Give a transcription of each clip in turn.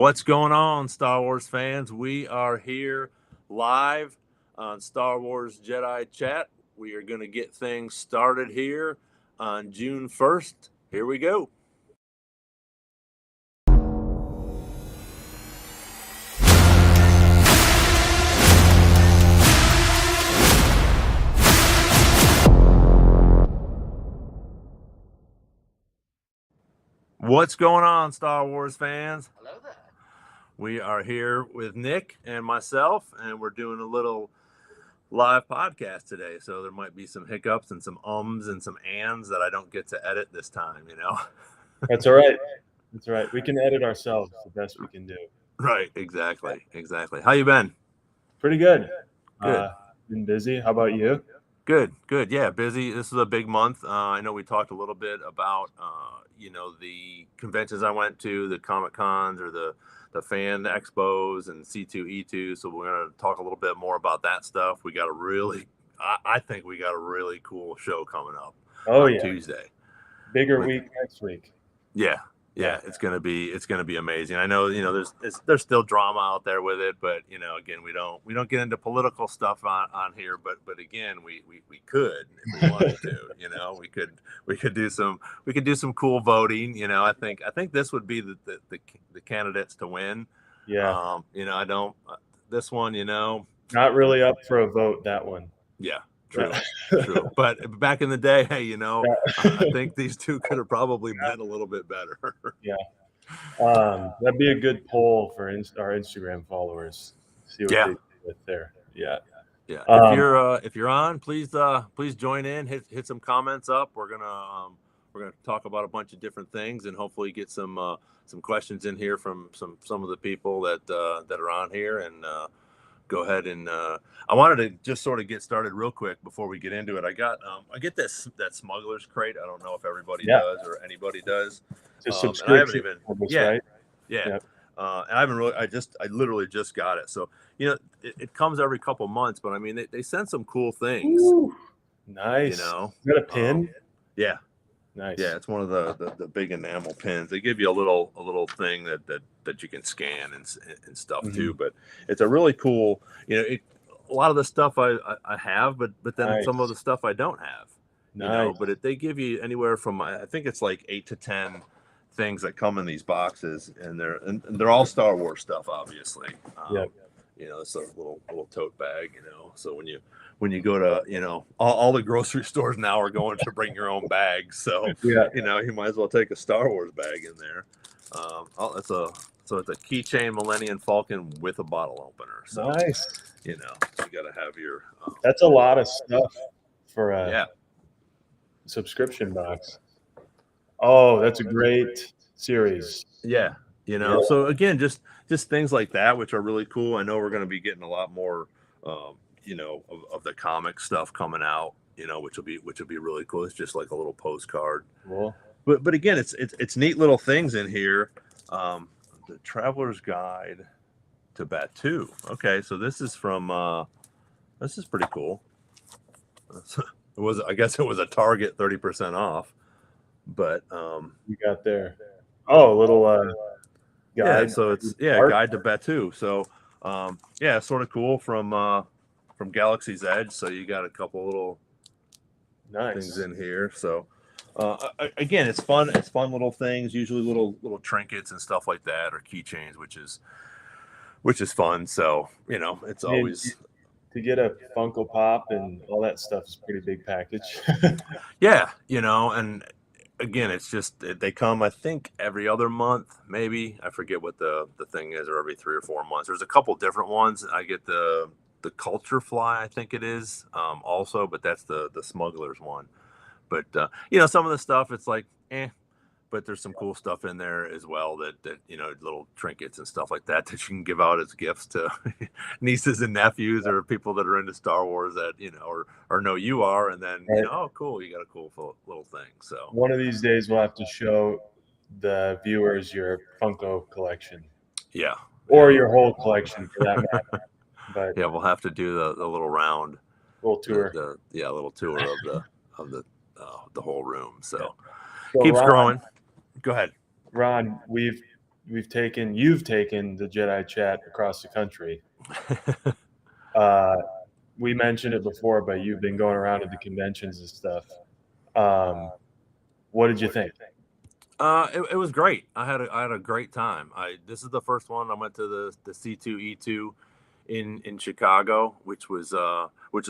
What's going on, Star Wars fans? We are here live on Star Wars Jedi Chat. We are going to get things started here on June 1st. Here we go. What's going on, Star Wars fans? Hello there. We are here with Nick and myself, and we're doing a little live podcast today. So there might be some hiccups and some ums and some ands that I don't get to edit this time, you know? That's all right. That's all right. We can edit ourselves the best we can do. Right, exactly. How you been? Pretty good. Good. Been busy. How about you? Good. Yeah, busy. This is a big month. I know we talked a little bit about, the conventions I went to, the Comic Cons or the fan expos and C2E2. So we're going to talk a little bit more about that stuff. We got I think we got a really cool show coming up on Tuesday. Bigger week next week. Yeah. It's gonna be amazing. I know, there's still drama out there with it, but again, we don't get into political stuff on here, but again, we could if we wanted to. We could do some cool voting. I think this would be the candidates to win. Yeah. This one, not really up for a vote. That one. Yeah. True. But back in the day, hey, I think these two could have probably been a little bit better. Yeah. That'd be a good poll for our Instagram followers. See what they do with there. Yeah. Yeah. If you're on, please join in. Hit some comments up. We're gonna talk about a bunch of different things and hopefully get some questions in here from some of the people that are on here and. Go ahead and I wanted to just sort of get started real quick before we get into it. I get that smuggler's crate. I don't know if everybody does or anybody does. It's a subscription. Right? Yeah. And I haven't really. I literally just got it. So it comes every couple months, but I mean they send some cool things. Ooh, nice. Is that a pin? Yeah. Nice. Yeah, it's one of the big enamel pins. They give you a little thing that you can scan and stuff too. But it's a really cool. A lot of the stuff I have, but then some of the stuff I don't have. Nice. But they give you anywhere from I think it's like 8 to 10 things that come in these boxes, and they're all Star Wars stuff, obviously. It's a little tote bag. So when you go to, all the grocery stores now are going to bring your own bags. So, you might as well take a Star Wars bag in there. It's a keychain Millennium Falcon with a bottle opener. So, nice. You got to have your. That's a lot of stuff for a subscription box. Oh, that's a great series. Yeah. So again, just things like that, which are really cool. I know we're going to be getting a lot more, of the comic stuff coming out, which will be really cool. It's just like a little postcard. Cool. But again, it's neat little things in here. The Traveler's Guide to Batuu. Okay, so this is from. This is pretty cool. I guess it was a Target 30% off, but you got there. Oh, a little guide. Yeah, so it's Guide to Batuu. So sort of cool from Galaxy's Edge. So you got a couple little things in here. So again, it's fun. It's fun little things. Usually little trinkets and stuff like that, or keychains, which is fun. So it's always to get a Funko Pop and all that stuff is a pretty big package. Yeah, and again, it's just they come, I think, every other month, maybe. I forget what the thing is, or every 3 or 4 months. There's a couple different ones. I get the Culture Fly, I think it is, also, but that's the smuggler's one. But some of the stuff, it's like, but there's some cool stuff in there as well that little trinkets and stuff like that you can give out as gifts to nieces and nephews or people that are into Star Wars that or know you are, and then oh cool, you got a cool little thing. So one of these days we'll have to show the viewers your Funko collection, or your whole collection for that matter. But we'll have to do the little round, little tour, little tour of the whole room. So keeps growing. Go ahead, Ron. We've you've taken the Jedi chat across the country. We mentioned it before, but you've been going around to the conventions and stuff. What did you think? It was great. I had a great time. This is the first one I went to the C2E2 in Chicago, which was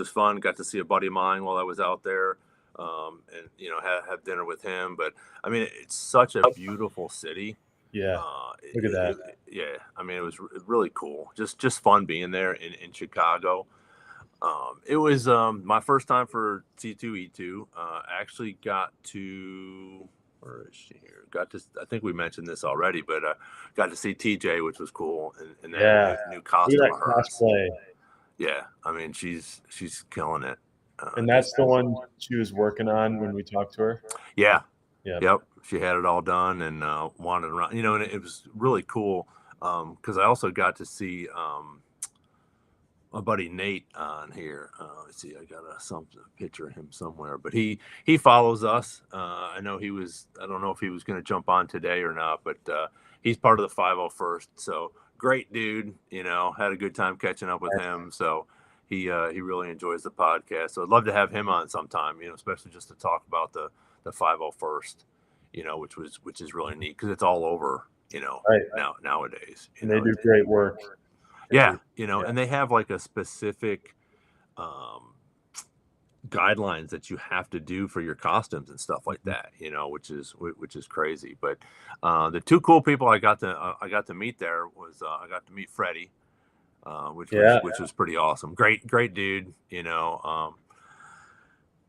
fun. Got to see a buddy of mine while I was out there, and have dinner with him. But I mean, it's such a beautiful city. Yeah, look at that. Yeah, I mean, it was really cool. Just fun being there in Chicago. It was my first time for C2E2. Actually got to, where is she here? I think we mentioned this already, but got to see TJ, which was cool, and that new costume of hers. Cosplay. Yeah, I mean, she's killing it. And that's the one she was working on when we talked to her? Yeah. Yep. She had it all done and wandered around, and it was really cool because I also got to see my buddy Nate on here. Let's see, I got a picture of him somewhere, but he follows us. I know I don't know if he was going to jump on today or not, but he's part of the 501st. So great dude, had a good time catching up with him. So he really enjoys the podcast. So I'd love to have him on sometime, especially just to talk about the 501st, which is really neat because it's all over, nowadays. And they do great work. Yeah, and they have like a specific guidelines that you have to do for your costumes and stuff like that, which is crazy. But the two cool people I got to meet there was I got to meet Freddie, which was pretty awesome. Great dude,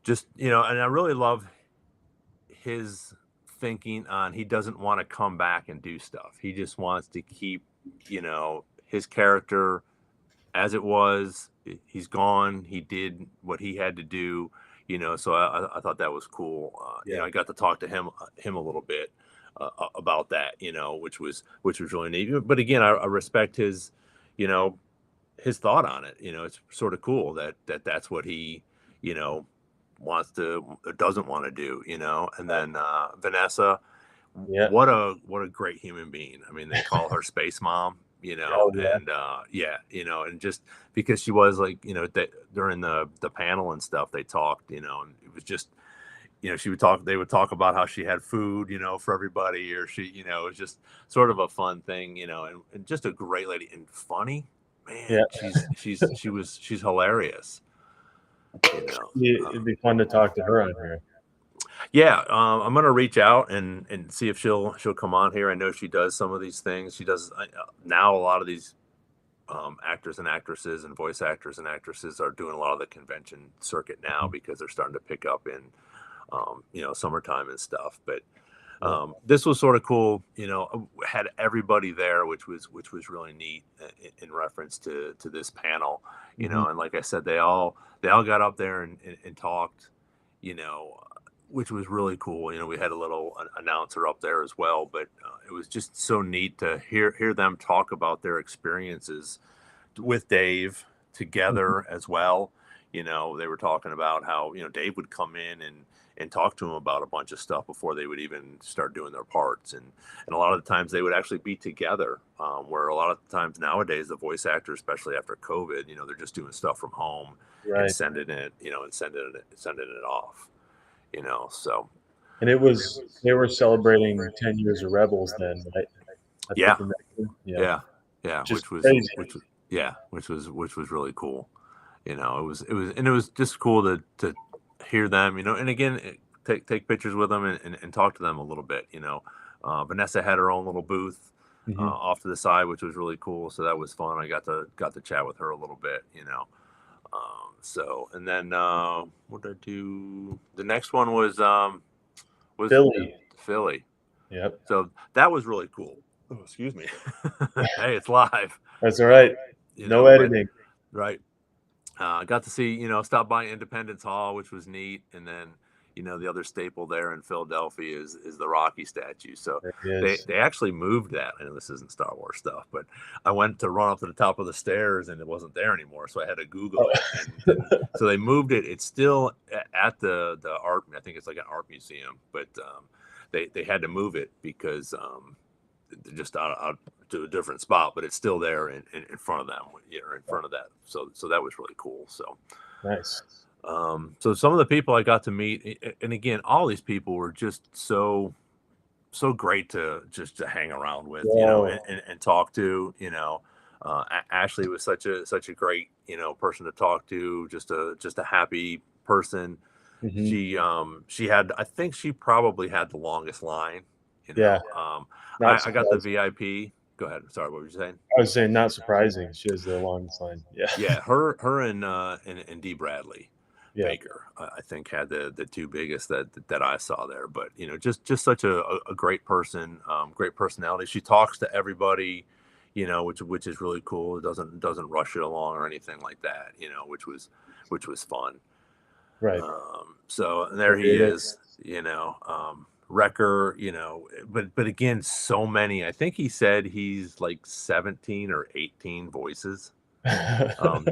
just and I really love his thinking on he doesn't want to come back and do stuff. He just wants to keep his character as it was. He's gone. He did what he had to do, so I thought that was cool. I got to talk to him a little bit about that, which was really neat. But again, I respect his thought on it. It's sort of cool that's what he wants to or doesn't want to do, and then Vanessa, what a great human being. I mean, they call her Space Mom, and just because she was like, during the panel and stuff, they talked, and it was just, they would talk about how she had food, for everybody, or she, it was just sort of a fun thing, and just a great lady and funny, man. She's hilarious. It'd be fun to talk to her on here. Yeah, I'm gonna reach out and see if she'll come on here. I know she does some of these things. She does now. A lot of these actors and actresses and voice actors and actresses are doing a lot of the convention circuit now because they're starting to pick up in summertime and stuff. But this was sort of cool. Had everybody there, which was really neat in reference to this panel. And like I said, they all got up there and talked. Which was really cool. We had a little announcer up there as well, but it was just so neat to hear them talk about their experiences with Dave together as well. They were talking about how, Dave would come in and talk to him about a bunch of stuff before they would even start doing their parts. And a lot of the times they would actually be together, where a lot of the times nowadays, the voice actors, especially after COVID, they're just doing stuff from home and sending it off. So. And they were celebrating 10 years of Rebels then, right? Yeah. Just which was really cool. It was just cool to hear them, and again, take pictures with them and talk to them a little bit. Vanessa had her own little booth off to the side, which was really cool. So that was fun. I got to chat with her a little bit, So, and then what did I do? The next one was Philly. Yep. So that was really cool. Oh, excuse me. Hey, it's live. That's all right. No editing. Right. I got to see, stop by Independence Hall, which was neat, and then the other staple there in Philadelphia is the Rocky statue. So they actually moved that. I know this isn't Star Wars stuff, but I went to run up to the top of the stairs and it wasn't there anymore. So I had to Google it. And so they moved it. It's still at the art. I think it's like an art museum, but they had to move it because just out to a different spot, but it's still there in front of them, in front of that. So that was really cool. So nice. So some of the people I got to meet, and again, all these people were just so great to hang around with, and talk to. Ashley was such a great person to talk to, just a happy person. Mm-hmm. She had, I think she probably had the longest line. Yeah. I got the VIP. Go ahead. Sorry, what were you saying? I was saying, not surprising. She has the longest line. Yeah. Yeah, her and D Bradley. Yeah. Baker, I think, had the two biggest that I saw there. But just such a great person, great personality. She talks to everybody, which is really cool. It doesn't rush it along or anything like that, which was fun. Right. So and there he is, Wrecker, but again, so many. I think he said he's like 17 or 18 voices.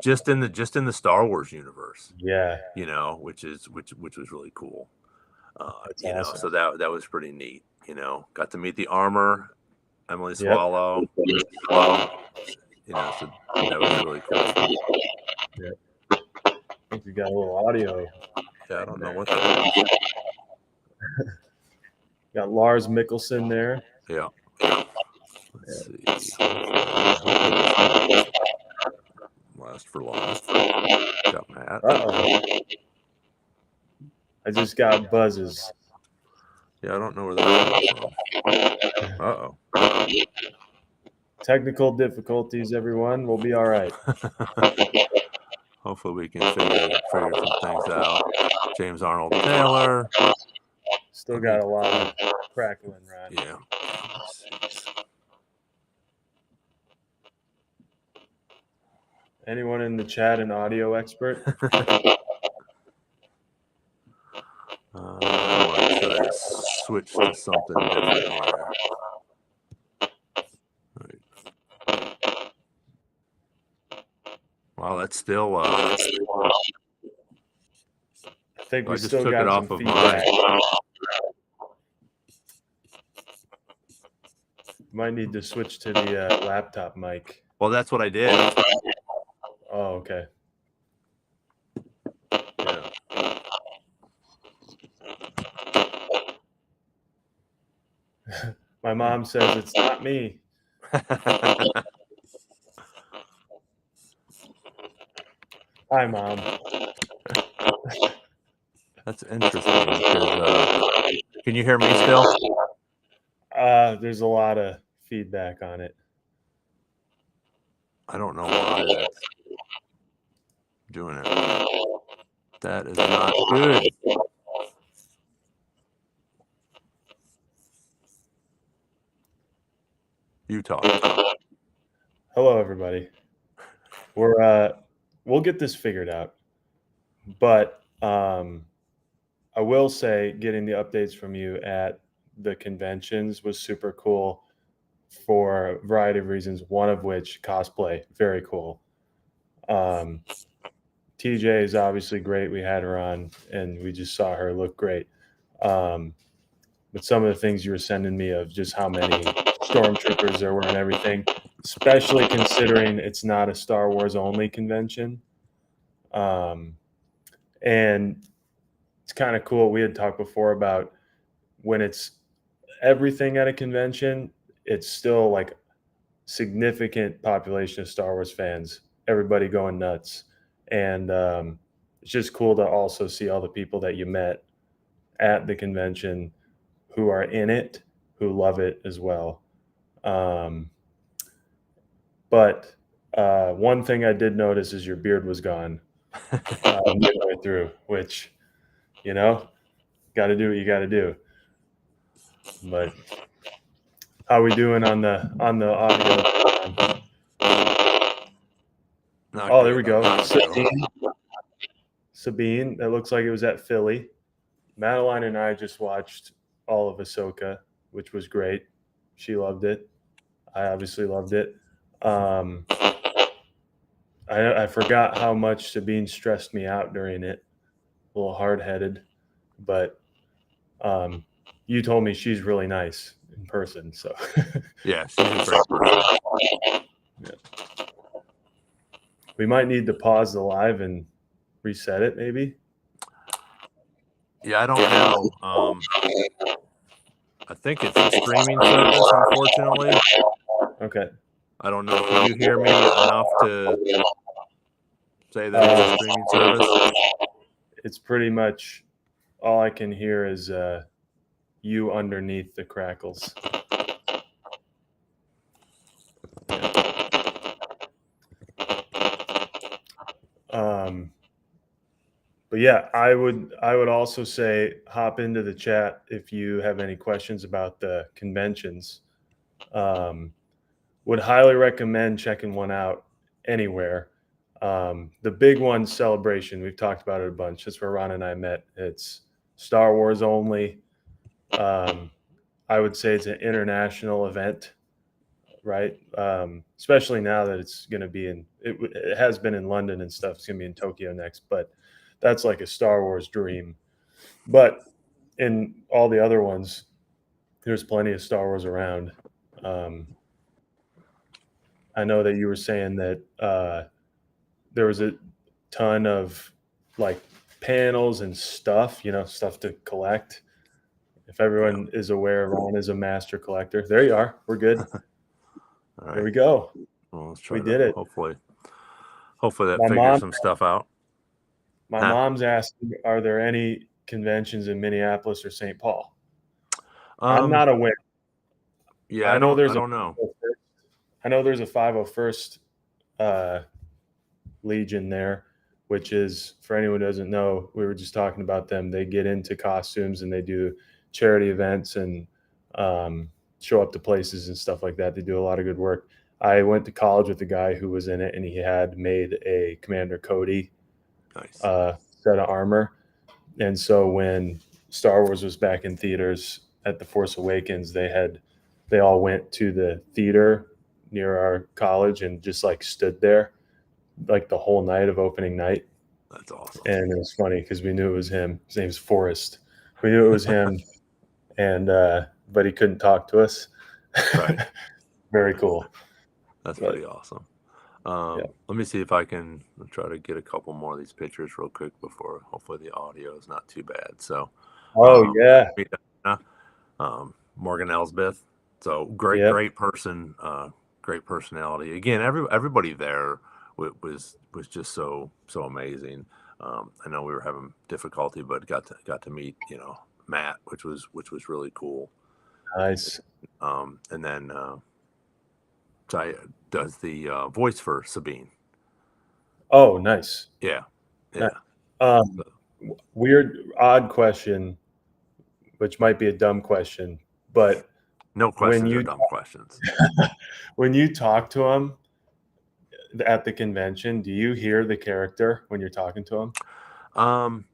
Just in the Star Wars universe, yeah, which was really cool. awesome. So that was pretty neat. Got to meet the armor, Emily Swallow. So that was really cool. Yeah. I think we got a little audio. Yeah, I don't know what that is. Got Lars Mikkelsen there. Yeah. Let's see. Last for last. Got Matt. Uh-oh. I just got buzzes. Yeah, I don't know where that's coming from. Uh-oh. Technical difficulties, everyone. We'll be all right. Hopefully we can figure some things out. James Arnold Taylor. Still got a lot of crackling, Ron. Yeah. Anyone in the chat an audio expert? I want to switch to something different here. Right. Wow, that's still. I think we just still took got it off some of feedback. mine. Might need to switch to the laptop mic. Well, that's what I did. Oh, okay. Yeah. My mom says it's not me. Hi, Mom. That's interesting because can you hear me still? There's a lot of feedback on it. I don't know why that's doing it. That is not good. You talk. Hello, everybody. We'll get this figured out. But I will say getting the updates from you at the conventions was super cool for a variety of reasons, one of which cosplay, very cool. TJ is obviously great. We had her on and we just saw her look great. But some of the things you were sending me of just how many stormtroopers there were and everything, especially considering it's not a Star Wars only convention. And it's kind of cool. We had talked before about when it's everything at a convention, it's still like significant population of Star Wars fans, everybody going nuts. And it's just cool to also see all the people that you met at the convention who are in it, who love it as well. But one thing I did notice is your beard was gone midway through, which, got to do what you got to do. But how we doing on the audio? Oh, there we go. Sabine, that looks like it was at Philly. Madeline and I just watched all of Ahsoka, which was great. She loved it. I obviously loved it. I forgot how much Sabine stressed me out during it. A little hard-headed, but you told me she's really nice. in person. So Yeah, she's a great person. yeah. We might need to pause the live and reset it, maybe. Yeah, I don't know. I think it's the streaming service, unfortunately. Okay. I don't know. Can you hear me enough to say that it's a streaming service? It's pretty much all I can hear is you underneath the crackles. Um, but yeah, I would also say hop into the chat if you have any questions about the conventions. Um, would highly recommend checking one out anywhere. The big one, Celebration, we've talked about it a bunch. That's where Ron and I met. It's Star Wars only. I would say it's an international event, right? Especially now that it's going to be it has been in London and stuff. It's going to be in Tokyo next, but that's like a Star Wars dream. But in all the other ones, there's plenty of Star Wars around. Um, I know that you were saying that there was a ton of like panels and stuff, stuff to collect. If Yeah. everyone is aware, Ron is a master collector. There you are. We're good. All There right. we go. Well, let's We try to did it. hopefully that My figures mom, some stuff out. my Huh? mom's asking, are there any conventions in Minneapolis or St. Paul? I'm Um. not aware. Yeah, I know I there's a don't know. 501st I know there's a 501st uh, Legion there, which is, for anyone who doesn't know, we were just talking about them. They get into costumes and they do charity events and show up to places and stuff like that. They do a lot of good work. I went to college with a guy who was in it, and he had made a Commander Cody Nice. set of armor. And so when Star Wars was back in theaters at the Force Awakens, they all went to the theater near our college and just like stood there like the whole night of opening night. That's awesome. And it was funny because we knew it was him. His name's Forrest. We knew it was him, and but he couldn't talk to us. Right. Very cool. That's But pretty awesome. yeah. Let me see if I can try to get a couple more of these pictures real quick before hopefully the audio is not too bad. So, Oh yeah. Morgan Elsbeth. So great, Yep. great person, great personality. Again, everybody there was just so amazing. I know we were having difficulty, but got to meet Matt, which was really cool. Nice. And then Jai does the voice for Sabine. Oh, nice. Yeah, Nice. yeah. Weird, odd question, which might be a dumb question, but No when questions are you dumb questions. when you talk to him at the convention, do you hear the character when you're talking to him?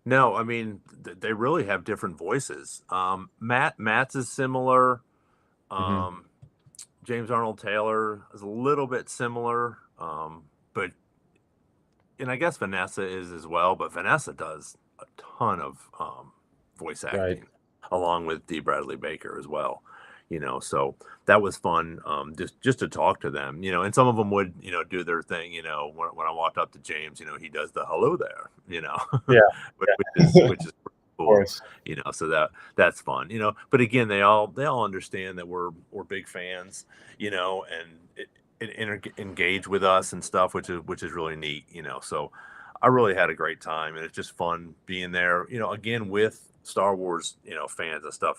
No, I mean they really have different voices. Matt's is similar. Mm-hmm. James Arnold Taylor is a little bit similar, but and I guess Vanessa is as well. But Vanessa does a ton of voice Right. acting, along with D. Bradley Baker as well. So that was fun. Just to talk to them. And some of them would do their thing. When I walked up to James, he does the hello there. Yeah. Which is Of cool. course. So that's fun. But again, they all understand that we're big fans. And engage with us and stuff, which is really neat. So I really had a great time, and it's just fun being there. Again with Star Wars, fans and stuff.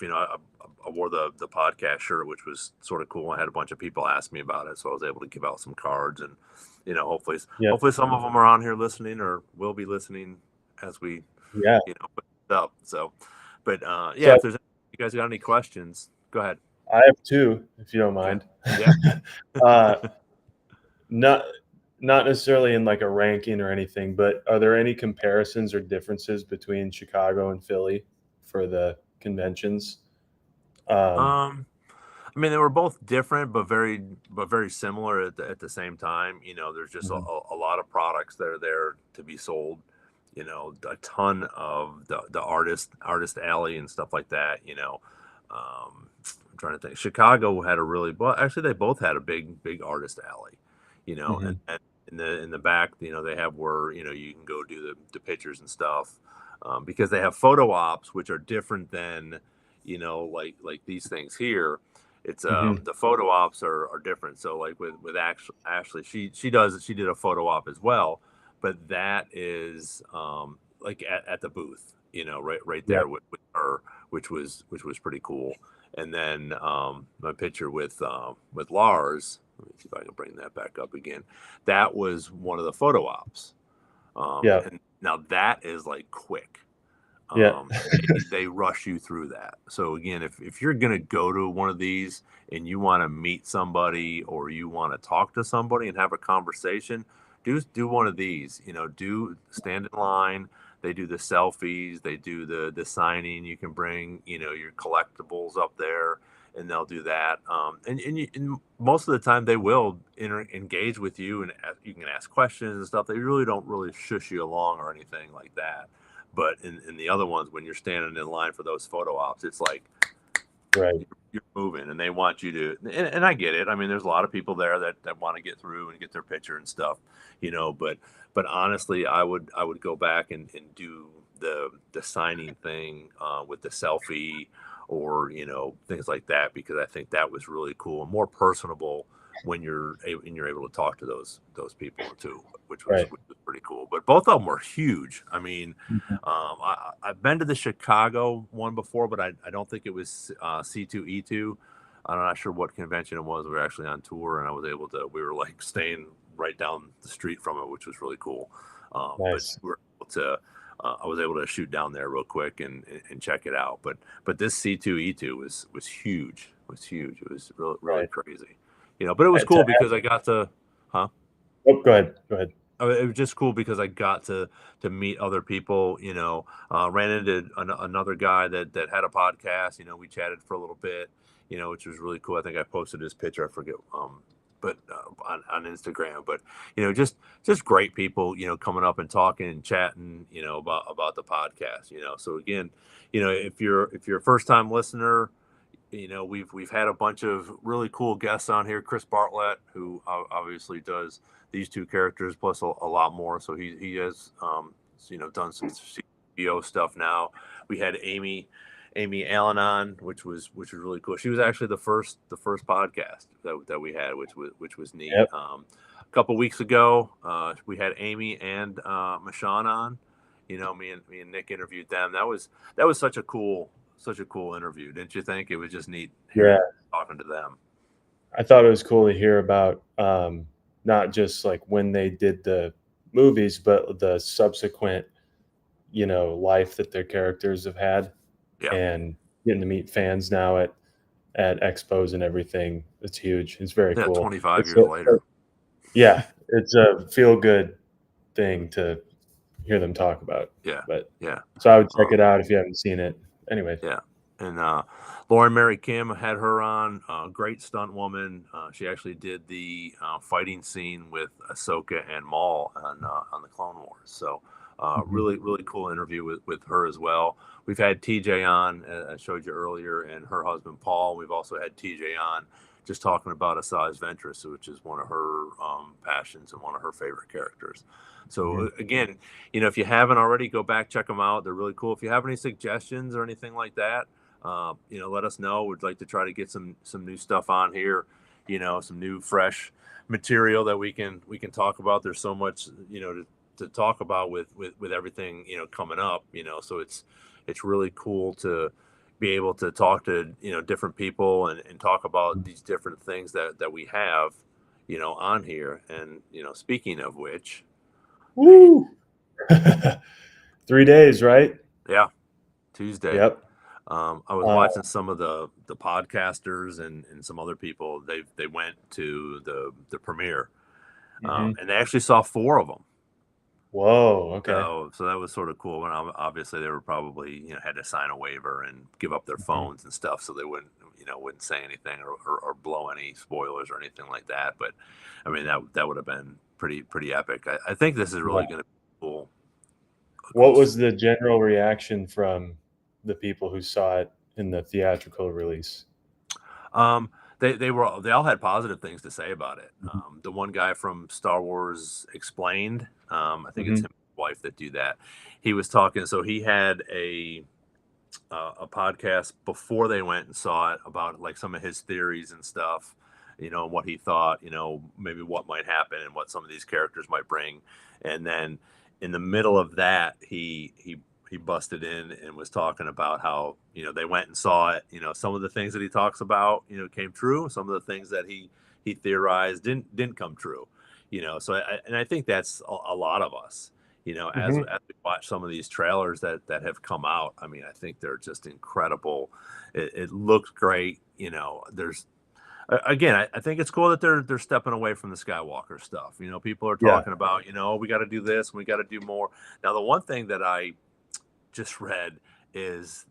I wore the podcast shirt, which was sort of cool. I had a bunch of people ask me about it, so I was able to give out some cards, and hopefully Yep. some of them are on here listening or will be listening as we Yeah. put it up. So, but yeah, So if there's you guys got any questions, go ahead. I have two, if you don't Okay. mind. Yeah. Not not necessarily in like a ranking or anything, but are there any comparisons or differences between Chicago and Philly for the conventions? I mean, they were both different, but very similar at the same time. There's just Mhm. a lot of products that are there to be sold. A ton of the artist alley and stuff like that. I'm trying to think. Chicago had a really well. Actually, they both had a big artist alley, Hmm. and in the back, they have where you can go do the pictures and stuff, because they have photo ops, which are different than like these things here. It's Hmm. the photo ops are different. So like with Ashley, she did a photo op as well, but that is like at the booth, right Yep. there with her, which was pretty cool. And then my picture with Lars. Let me see if I can bring that back up again. That was one of the photo ops, Yep. and now that is like quick. Yep. They rush you through that. So again, if you're gonna go to one of these and you want to meet somebody or you want to talk to somebody and have a conversation, do one of these. Do stand in line. They do the selfies. They do the signing. You can bring your collectibles up there, and they'll do that. And most of the time they will engage with you, and you can ask questions and stuff. They really don't really shush you along or anything like that. But in the other ones, when you're standing in line for those photo ops, it's like Right. you're moving and they want you to, and I get it. I mean, there's a lot of people there that want to get through and get their picture and stuff, but honestly, I would go back and do the signing thing with the selfie or things like that, because I think that was really cool and more personable when you're able to talk to those people too, Right. which was pretty cool. But both of them were huge. I mean, Mhm. I've been to the Chicago one before, but I don't think it was C2E2. I'm not sure what convention it was. We were actually on tour, and we were like staying right down the street from it, which was really cool. But Nice. we were able to, I was able to shoot down there real quick and check it out. But this C2E2 was huge. Was huge. It was really Right. crazy. But it was To cool because I got to, huh? Oh, go ahead. Go ahead. It was just cool because I got to meet other people. Ran into another guy that had a podcast. We chatted for a little bit. Which was really cool. I think I posted his picture. I forget, but on Instagram. But just great people. Coming up and talking and chatting. About the podcast. So again, if you're a first time listener, we've had a bunch of really cool guests on here. Chris Bartlett, who obviously does these two characters plus a lot more. So he has done some CEO stuff now. We had Amy Allen on, which was really cool. She was actually the first podcast that we had, which was neat. Yep. A couple weeks ago, we had Amy and Michonne on. Me and Nick interviewed them. That was such a cool interview, didn't you think? It was just neat Yeah. hearing talking to them. I thought it was cool to hear about not just like when they did the movies, but the subsequent, life that their characters have had, Yeah, and getting to meet fans now at expos and everything. It's huge. It's very yeah. cool. 25 It's years later. yeah, it's a feel good thing to hear them talk about. Yeah, But yeah. so I would check Um, it out if you haven't seen it. Anyway. Yeah. And Lauren Mary Kim had her on. Great stunt woman. She actually did the fighting scene with Ahsoka and Maul on the Clone Wars. So Mhm. really cool interview with her as well. We've had TJ on, I showed you earlier, and her husband Paul. We've also had TJ on, just talking about Asajj Ventress, which is one of her passions and one of her favorite characters. So Mhm. again, if you haven't already, go back, check them out. They're really cool. If you have any suggestions or anything like that, let us know. We'd like to try to get some new stuff on here. Some new fresh material that we can talk about. There's so much to talk about with everything coming up. So it's really cool to be able to talk to different people and talk about these different things that we have on here. And speaking of which, Woo! 3 days, right? yeah, Tuesday. Yep. I was Uh, watching some of the podcasters and some other people. They went to the premiere, mhm. and they actually saw four of them. Whoa, okay. So that was sort of cool. And obviously they were probably had to sign a waiver and give up their Mhm. phones and stuff, so they wouldn't say anything or blow any spoilers or anything like that. But I mean that would have been pretty epic. I think this is Yeah. really going to be cool. A What cool. was the general reaction from the people who saw it in the theatrical release? Um, they all had positive things to say about it. Mhm. The one guy from Star Wars Explained, I think it's Mhm. him and his wife that do that. He was talking, so he had a podcast before they went and saw it about like some of his theories and stuff, what he thought, maybe what might happen and what some of these characters might bring. And then in the middle of that, he busted in and was talking about how, they went and saw it. Some of the things that he talks about, came true. Some of the things that he theorized didn't come true. So I think that's a lot of us, Mhm. as we watch some of these trailers that have come out. I mean, I think they're just incredible. It looks great. There's again, I think it's cool that they're stepping away from the Skywalker stuff. People are Yeah. talking about, we got to do this, we got to do more. Now, the one thing that I just read is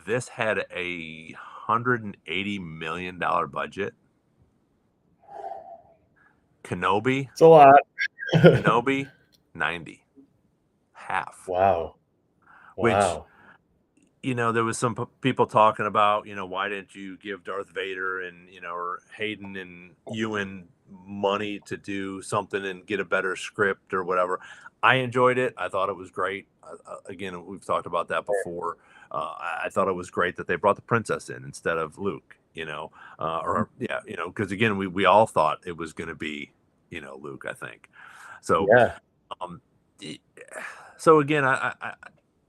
this had $180 million budget. Kenobi, It's a lot. Kenobi, 90, half. Wow. Which, Wow. there was some people talking about, why didn't you give Darth Vader and, or Hayden and Ewan money to do something and get a better script or whatever. I enjoyed it. I thought it was great. Again, we've talked about that before. I thought it was great that they brought the princess in instead of Luke, or yeah, because again, we all thought it was going to be, Luke, I think. So, Yeah. um, so again, I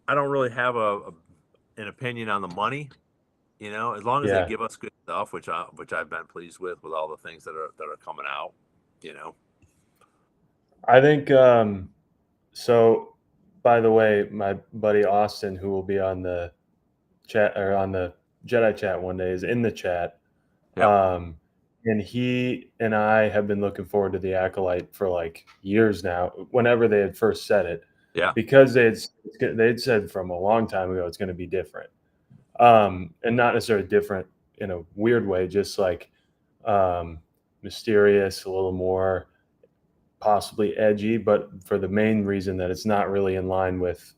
don't really have an opinion on the money. As long as they Yeah. give us good stuff, which I've been pleased with all the things that are coming out. You know, I think so by the way, my buddy Austin, who will be on the chat or on the Jedi chat one day, is in the chat. yep, Um and he and I have been looking forward to the Acolyte for like years now, whenever they had first said it, yeah, because they'd said from a long time ago it's going to be different. And not necessarily different in a weird way, just like um, mysterious, a little more possibly edgy, but for the main reason that it's not really in line with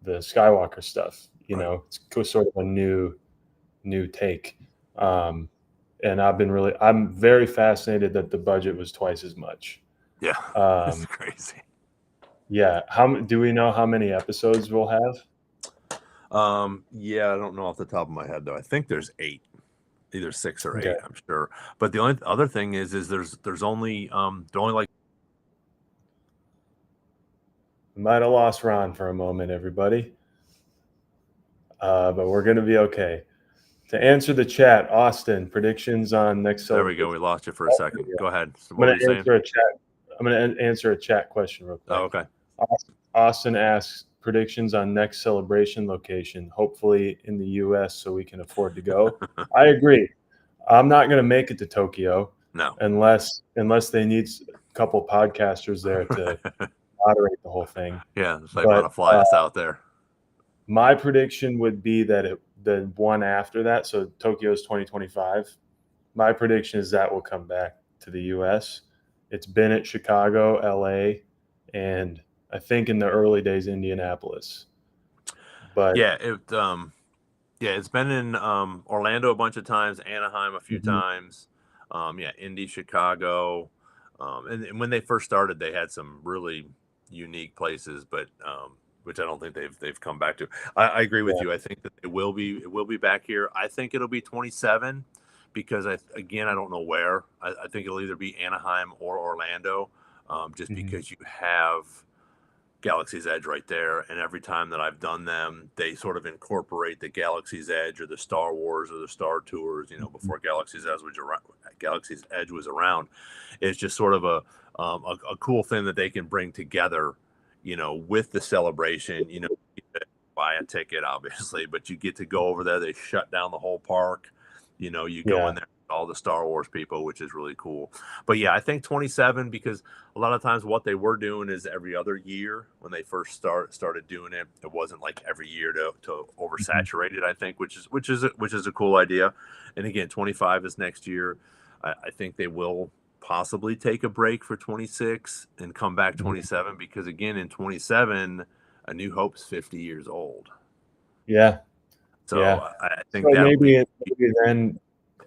the Skywalker stuff. right, It's sort of a new take. Um, and I'm very fascinated that the budget was twice as much. yeah. It's Um, crazy. yeah. Do we know how many episodes we'll have? Yeah, I don't know off the top of my head though. I think there's 8, either 6 or Okay. 8. I'm sure. But the only other thing is there's only they're only like We might have lost Ron for a moment, everybody, but we're going to be okay. To answer the chat, Austin, predictions on next there we go. We celebration. lost you for a second. Go ahead. So I'm what were going you to saying? answer a chat. I'm going to answer a chat question real Oh, quick. okay. Austin asks predictions on next celebration location, hopefully in the U.S. so we can afford to go. I agree. I'm not going to make it to Tokyo No. unless they need a couple podcasters there to moderate the whole thing. Yeah, if they want But to fly us out there. my prediction would be that the one after that, so Tokyo's 2025. My prediction is that will come back to the U.S. It's been at Chicago, L.A., and I think in the early days Indianapolis. But Yeah, yeah, it's been in Orlando a bunch of times, Anaheim a few mhm, times. Yeah, Indy, Chicago. And when they first started, they had some really unique places, but which I don't think they've come back to. I agree with yeah, you. I think that it will be back here. I think it'll be 27 because I don't know where. I think it'll either be Anaheim or Orlando, just mhm, because you have Galaxy's Edge right there. And every time that I've done them, they sort of incorporate the Galaxy's Edge or the Star Wars or the Star Tours. mhm, Before Galaxy's Edge was around, it's just sort of a cool thing that they can bring together. With the celebration. Buy a ticket, obviously, but you get to go over there. They shut down the whole park. You go yeah, in there, all the Star Wars people, which is really cool. But yeah, I think 27 because a lot of times what they were doing is every other year when they first started doing it. It wasn't like every year to mhm, oversaturate it. I think, which is a cool idea. And again, 25 is next year. I think they will possibly take a break for 26 and come back mhm, 27 because again in 27 A New Hope's 50 years old. yeah, So yeah. I think So that'll be maybe then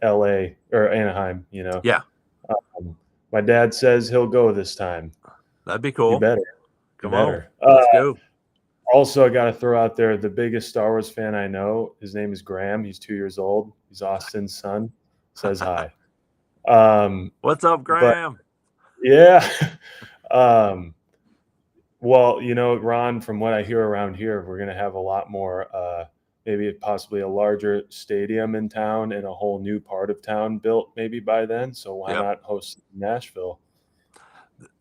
LA or Anaheim, you know. Yeah, Um, my dad says he'll go this time. that'd be You cool. better. You Come on, better. let's go. Also, I got to throw out there the biggest Star Wars fan I know. His name is Graham. He's 2 years old. He's Austin's son. Says hi. What's up, But Graham? yeah, um, well, you know, Ron, from what I hear around here, we're going to have a lot more, maybe possibly a larger stadium in town and a whole new part of town built maybe by then. So why Yep. not host Nashville?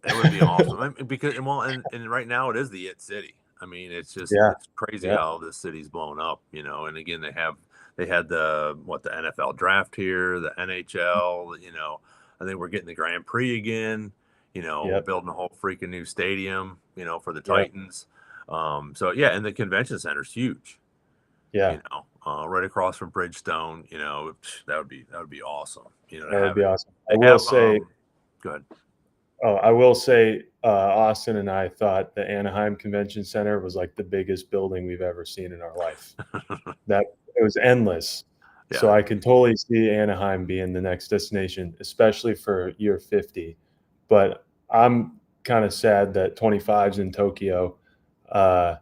That would be awesome. I mean, because well, and right now it is the it city. I mean, it's just Yeah, it's crazy yeah, how this city's blown up, you know. And again, they had the NFL draft here, the NHL, you know. I think we're getting the Grand Prix again. You know, we're yep, building a whole freaking new stadium, you know, for the yep, Titans. So yeah, and the convention center's huge. yeah. You know, right across from Bridgestone. You know, that would be awesome. You know, to That would have be it. awesome. I They will have say, good. Austin and I thought the Anaheim Convention Center was like the biggest building we've ever seen in our life. That it was endless. Yeah. So I can totally see Anaheim being the next destination, especially for year 50. But I'm kind of sad that 25's in Tokyo. Uh,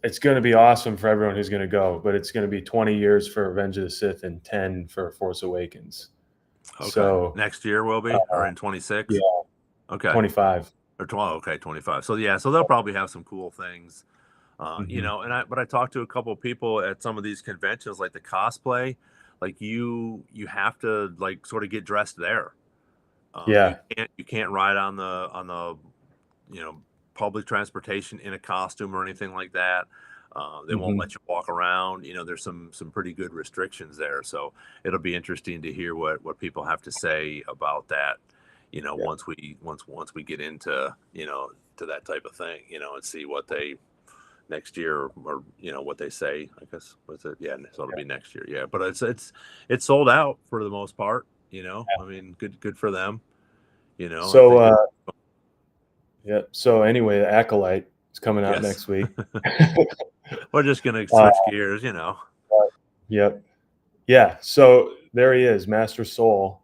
it's going to be awesome for everyone who's going to go, but it's going to be 20 years for Revenge of the Sith and 10 for Force Awakens. Okay. So, Next year will uh, be or in yeah, 26? Okay. 25. Or 12, okay, 25. So yeah, so they'll probably have some cool things. You Hmm. know, but I talked to a couple of people at some of these conventions like the cosplay, like you have to like sort of get dressed there. Yeah. You can't ride on the you know, public transportation in a costume or anything like that. They won't Hmm. let you walk around. You know, there's some pretty good restrictions there. So it'll be interesting to hear what people have to say about that. You know, Yeah. once we get into you know to that type of thing. You know, and see what they next year or you know what they say. I guess what's it? Yeah, so it'll be next year. Yeah, but it's sold out for the most part. You know, I mean, good for them. You know, I So, think it. yeah. So anyway, the Acolyte is coming out Yes. next week. We're just gonna uh, switch gears, you know. yep. Yeah. So there he is, Master Soul.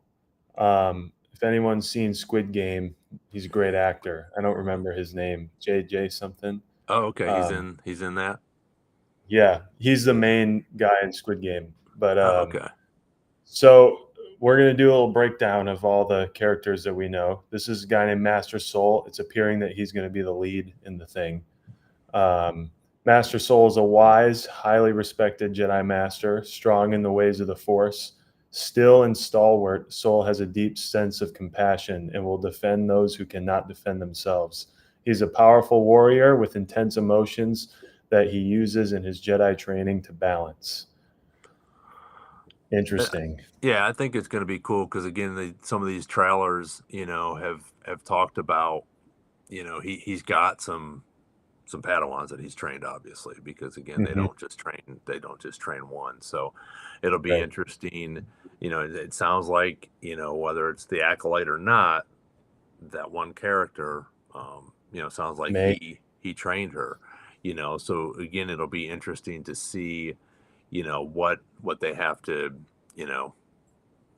If anyone's seen Squid Game, he's a great actor. I don't remember his name, JJ something. Oh, okay. Um, He's in that. yeah, he's the main guy in Squid Game. But Oh, okay. so we're gonna do a little breakdown of all the characters that we know. This is a guy named Master Soul. It's appearing that he's going to be the lead in the thing. Um, Master Soul is a wise, highly respected Jedi Master, strong in the ways of the Force. Still and stalwart, Soul has a deep sense of compassion and will defend those who cannot defend themselves. He's a powerful warrior with intense emotions that he uses in his Jedi training to balance. Uh, Interesting. Yeah, I think it's going to be cool because again, some of these trailers, you know, have talked about, you know, he's got some Padawans that he's trained, obviously, because again, Hmm. they don't just train one. So it'll be Right. interesting. You know, it sounds like you know whether it's the acolyte or not, that one character, you know, sounds like May. he trained her. You know, so again, it'll be interesting to see, you know, what they have to, you know,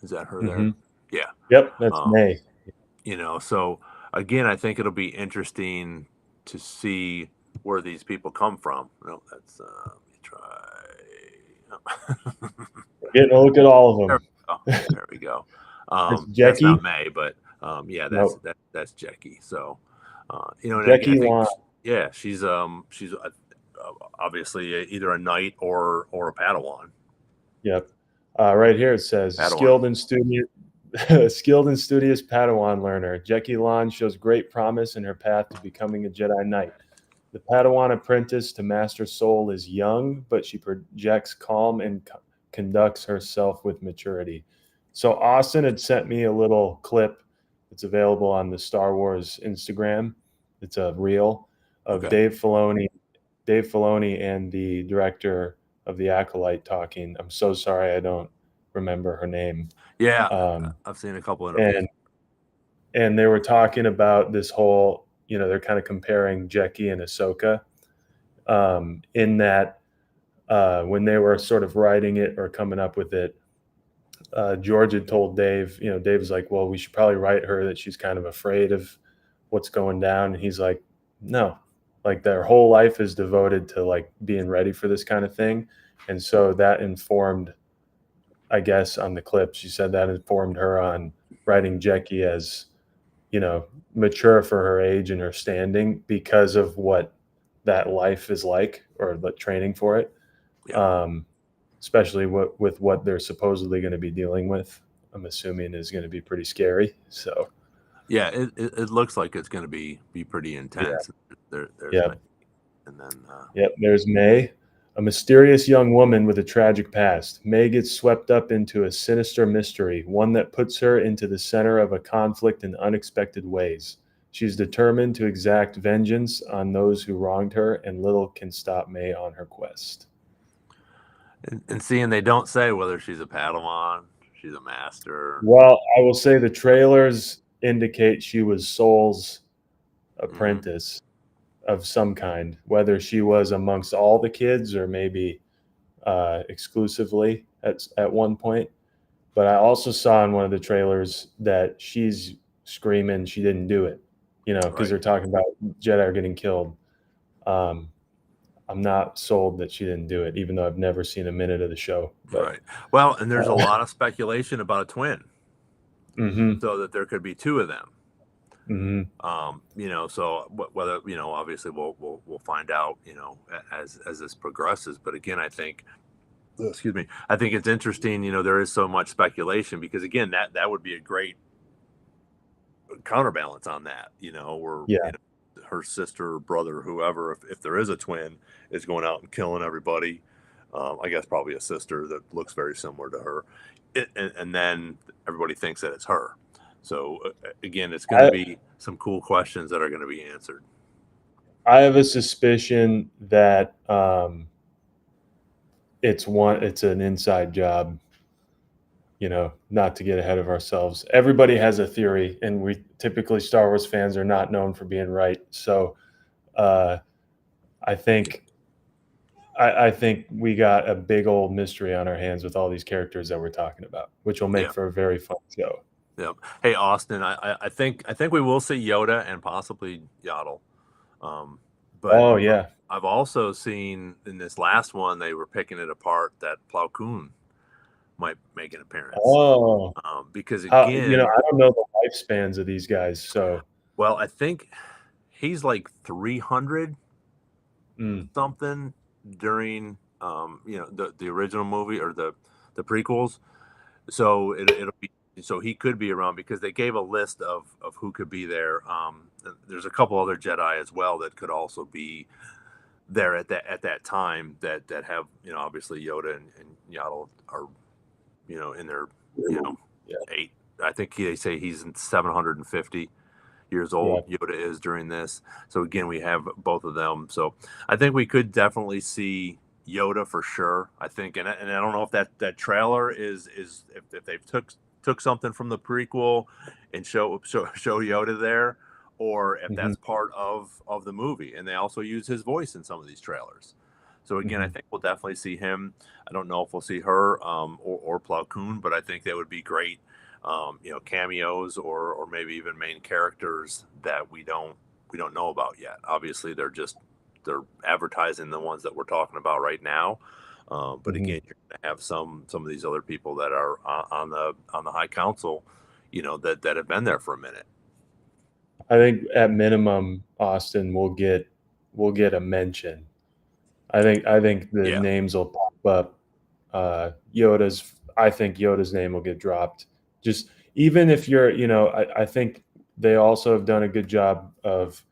is that her Hmm. there? Yeah. Yep, that's Um, May. you know, so again, I think it'll be interesting to see where these people come from. No, that's let me try. Getting a look at all of There them. we go. There we go. It's That's not Jackie. May, but yeah, Nope. that's Jackie. So you know, and I Jackie think Lon. yeah, she's obviously either a knight or a Padawan. Yep. Right here it says Padawan. skilled and studious Padawan learner. Jackie Lon shows great promise in her path to becoming a Jedi Knight. The Padawan apprentice to Master Soul is young, but she projects calm and conducts herself with maturity. So Austin had sent me a little clip. It's available on the Star Wars Instagram. It's a reel of Okay. Dave Filoni and the director of the Acolyte talking. I'm so sorry I don't remember her name. Yeah, Um, I've seen a couple interviews. and and they were talking about this whole, they're kind of comparing Jackie and Ahsoka, in that when they were sort of writing it or coming up with it, George had told Dave, Dave was like, well, we should probably write her that she's kind of afraid of what's going down. And he's like, no, like their whole life is devoted to like being ready for this kind of thing. And so that informed, I guess, on the clip, she said that informed her on writing Jackie as, mature for her age and her standing because of what that life is like, or the training for it. Yeah. Um, Especially with what they're supposedly going to be dealing with. I'm assuming is going to be pretty scary. So Yeah, it looks like it's going to be pretty yeah, intense. There's yeah, May, and then yep. There's May, a mysterious young woman with a tragic past. May gets swept up into a sinister mystery, one that puts her into the center of a conflict in unexpected ways. She's determined to exact vengeance on those who wronged her, and little can stop May on her quest. and seeing they don't say whether she's a Padawan, she's a master. Well, I will say the trailers indicate she was Soul's Hmm. apprentice of some kind, whether she was amongst all the kids or maybe exclusively at one point. But I also saw in one of the trailers that she's screaming she didn't do it, because Right, they're talking about Jedi are getting killed. Um, I'm not sold that she didn't do it, even though I've never seen a minute of the show. But right. Well, and there's a uh, lot of speculation about a twin, hmm so that there could be two of them. hmm So whether obviously we'll find out, as this progresses. But again, I think, excuse me, I think it's interesting. There is so much speculation because again, that would be a great counterbalance on that. Where yeah, her sister, or brother, whoever, if there is a twin, is going out and killing everybody. I guess probably a sister that looks very similar to her, and then everybody thinks that it's her. So again, it's going to I be some cool questions that are going to be answered. I have a suspicion that it's an inside job, not to get ahead of ourselves. Everybody has a theory, and we typically Star Wars fans are not known for being right. So uh, I think I think we got a big old mystery on our hands with all these characters that we're talking about, which will make Yeah, for a very fun show. yeah. Hey, Austin, I think we will see Yoda and possibly Yaddle. Um, but Oh yeah. I've also seen in this last one they were picking it apart that Plo Koon might make an appearance. Oh, Because I again, don't know the lifespans of these guys, so well, I think he's like 300 mm, something during the original movie or the prequels. So it'll be, so he could be around because they gave a list of who could be there. There's a couple other Jedi as well that could also be there at that time that have obviously Yoda and Yaddle are in their you know yeah, eight. I think they say he's 750 years yeah. old. Yoda is during this. So again, we have both of them. So I think we could definitely see Yoda for sure. I think, and I don't know if that trailer is if they've took something from the prequel and show Yoda there, or if hmm that's part of the movie. And they also use his voice in some of these trailers. So again, I hmm think we'll definitely see him. I don't know if we'll see her or Plo Koon, but I think that would be great cameos or maybe even main characters that we don't know about yet. Obviously, they're advertising the ones that we're talking about right now. But hmm again, you're going to have some of these other people that are on the High Council, that have been there for a minute. I think at minimum, Austin will get a mention. I think the Yeah, names will pop up. Yoda's. I think Yoda's name will get dropped. Just even if you're, I think they also have done a good job of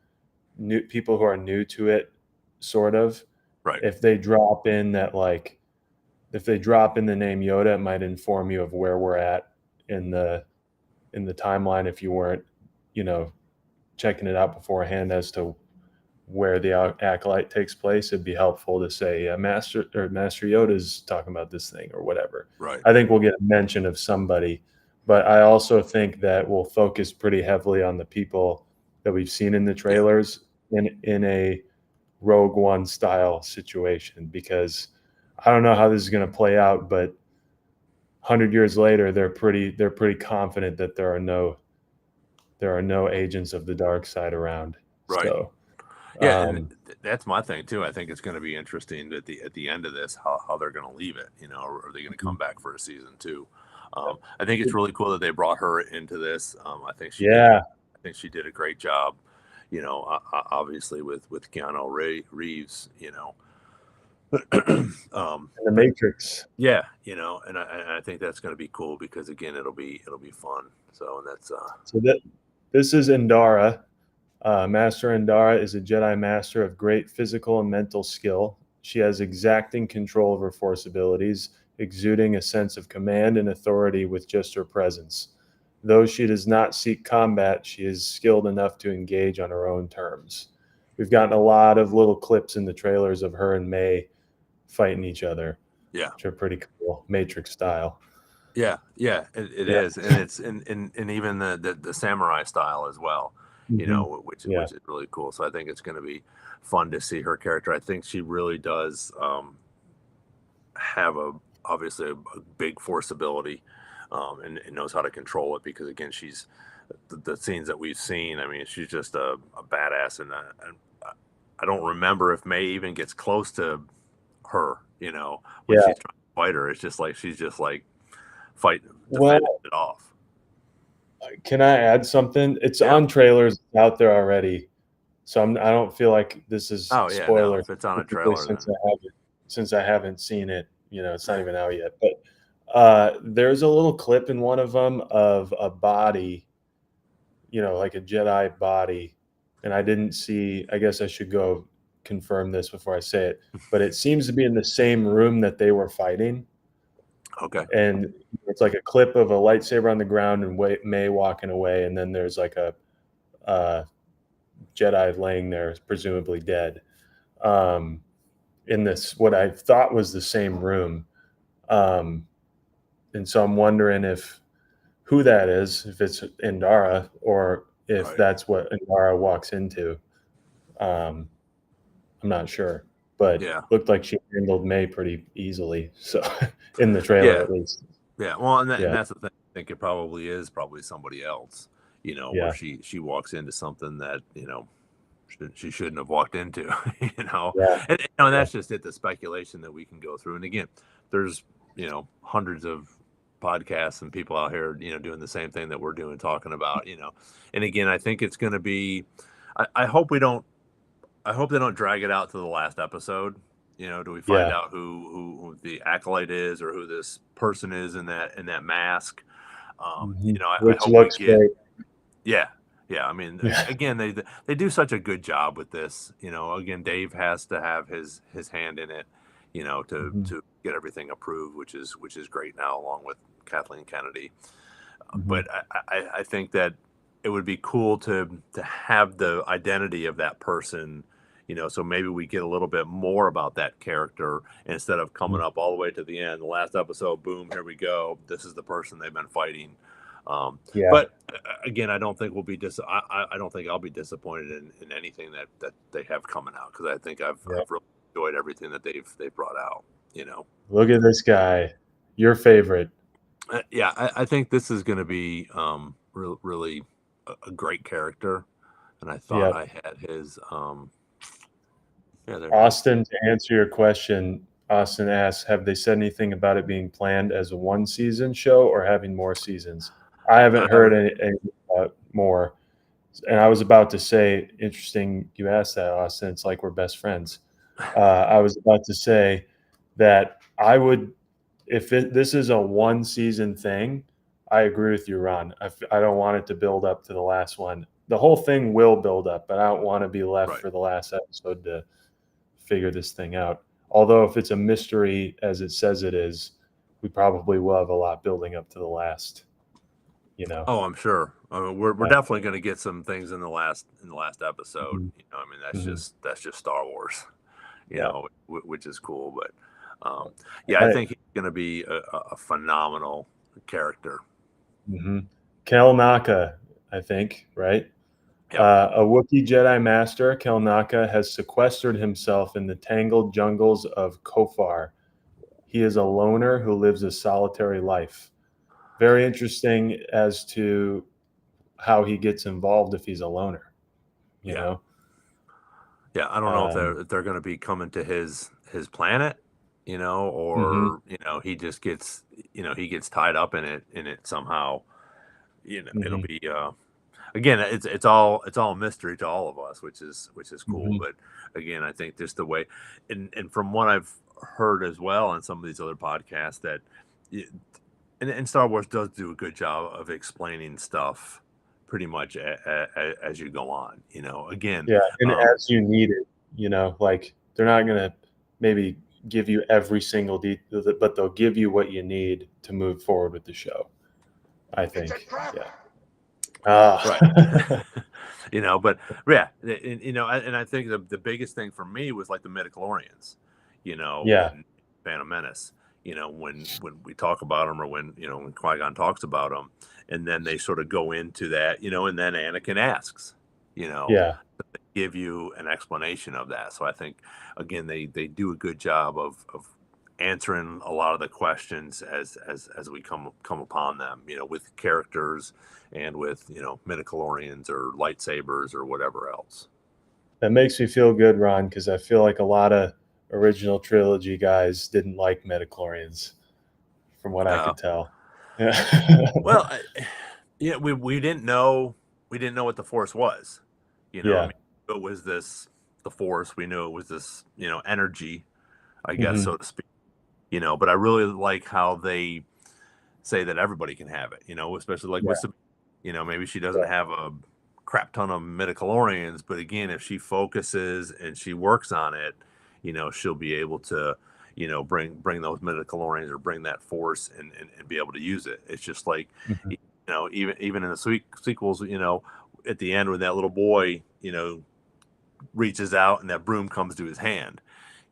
new people who are new to it, sort of. right, If they drop in that, like, if they drop in the name Yoda, it might inform you of where we're at in the timeline if you weren't, you know, checking it out beforehand as to where the acolyte takes place. It'd be helpful to say Master Yoda's talking about this thing or whatever. right. I think we'll get a mention of somebody, but I also think that we'll focus pretty heavily on the people that we've seen in the Yeah, trailers in a Rogue One style situation, because I don't know how this is going to play out, but 100 years later, they're pretty confident that there are no agents of the dark side around. Right. So, Yeah, and um, that's my thing too. I think it's going to be interesting at the end of this how they're going to leave it. Are they going to come mhm. back for a season two? I think it's really cool that they brought her into this. Yeah. I think she did a great job. Obviously with Keanu Reeves. And the But Matrix. yeah, and I think that's going to be cool because again, it'll be fun. So and that's So this is Indara. Master Indara is a Jedi master of great physical and mental skill. She has exacting control of her force abilities, exuding a sense of command and authority with just her presence. Though she does not seek combat, she is skilled enough to engage on her own terms. We've gotten a lot of little clips in the trailers of her and May fighting each other, yeah. which are pretty cool, Matrix style. Yeah, yeah, it Yeah. is, and it's and even the samurai style as well, Hmm. which Yeah. which is really cool. So I think it's going to be fun to see her character. I think she really does have obviously a big force ability, and knows how to control it because again, she's the scenes that we've seen. I mean, she's just a badass, and I don't remember if May even gets close to her. When Yeah. she's trying to fight her, it's just like she's just like fight defending Well, it off. can I add something? It's Yeah. on trailers out there already, so I don't feel like this is Oh yeah. No, spoiler, if it's on a particularly trailer, then since I haven't seen it. It's not even out yet. But there's a little clip in one of them of a body, like a Jedi body, and I didn't see. I guess I should go confirm this before I say it. But it seems to be in the same room that they were fighting, okay. and it's like a clip of a lightsaber on the ground and May walking away, and then there's like a uh, Jedi laying there, presumably dead, um, in this what I thought was the same room. Um, and so I'm wondering if who that is, if it's Indara or if Right. that's what Indara walks into. Um, I'm not sure, but Yeah. looked like she handled May pretty easily. So in the trailer, Yeah. at least. Yeah. Well, and Yeah, that's the thing. I think it probably is probably somebody else. Where yeah, she walks into something that she shouldn't have walked into. yeah, And yeah, that's just it. The speculation that we can go through. And again, there's hundreds of podcasts and people out here doing the same thing that we're doing, talking about. And again, I think it's going to be. I hope we don't I hope they don't drag it out to the last episode. Do we find yeah. out who the acolyte is or who this person is in that mask? I Which hope we looks get great. yeah, yeah. I mean, Yeah, again, they do such a good job with this. Again, Dave has to have his hand in it. To hmm, to get everything approved, which is great now, along with Kathleen Kennedy. hmm, But I think that it would be cool to have the identity of that person, so maybe we get a little bit more about that character instead of hmm. coming up all the way to the end. The last episode, boom, here we go. This is the person they've been fighting. Yeah, But again, I don't think we'll be I don't think I'll be disappointed in anything that they have coming out because I think yeah. I've really enjoyed everything that they've brought out. Look at this guy, your favorite. Yeah, I think this is going to be really a great character, and I thought Yeah, I had his. Yeah, there he is. Austin, to answer your question, Austin asks, have they said anything about it being planned as a one season show or having more seasons? I haven't heard Um, any more. And I was about to say, interesting you asked that, Austin. It's like we're best friends. I was about to say that I would, if this is a one season thing, I agree with you, Ron. I don't want it to build up to the last one. The whole thing will build up, but I don't want to be left right. for the last episode to figure this thing out. Although if it's a mystery as it says it is, we probably will have a lot building up to the last. You know. Oh, I'm sure. I mean, we're Yeah. definitely going to get some things in the last episode. Mhm. I mean, that's Mhm. just Star Wars. Yeah. Which is cool. But yeah, I I, think he's going to be a phenomenal character. mhm. Kelnaka, I think, right? Yep. A Wookiee Jedi Master, Kelnaka, has sequestered himself in the tangled jungles of Kofar. he is a loner who lives a solitary life. Very interesting as to how he gets involved if he's a loner, you Yeah. know? Yeah, I don't know Um, if they're going to be coming to his planet, mhm, or he just gets he gets tied up in it somehow. It'll mhm, be again, it's all a mystery to all of us, which is cool. mhm. But again, I think just the way, and from what I've heard as well on some of these other podcasts that, y- and Star Wars does do a good job of explaining stuff pretty much as you go on. Again, Yeah, and um, as you need it, like, they're not gonna maybe give you every single but they'll give you what you need to move forward with the show, I think. Yeah. right. Ah. But yeah, and I think the biggest thing for me was like the midichlorians, Yeah, in Phantom Menace, when we talk about them, or when Qui-Gon talks about them, and then they sort of go into that, and then Anakin asks, you know, yeah. give you an explanation of that. So I think again they do a good job of answering a lot of the questions as we come upon them, with characters and with midichlorians or lightsabers or whatever else. That makes me feel good, Ron, because I feel like a lot of original trilogy guys didn't like midichlorians from what I Uh, could tell. Yeah. well, yeah, we didn't know what the Force was. I Yeah. mean, it was this the Force. We knew it was this energy, I guess, Mhm. so to speak. But I really like how they say that everybody can have it, especially like with Yeah, some, maybe she doesn't yeah. have a crap ton of midichlorians, but again, if she focuses and she works on it, she'll be able to, bring those midichlorians or bring that force and be able to use it. It's just like, Mhm. even in the sequels, at the end when that little boy, reaches out and that broom comes to his hand.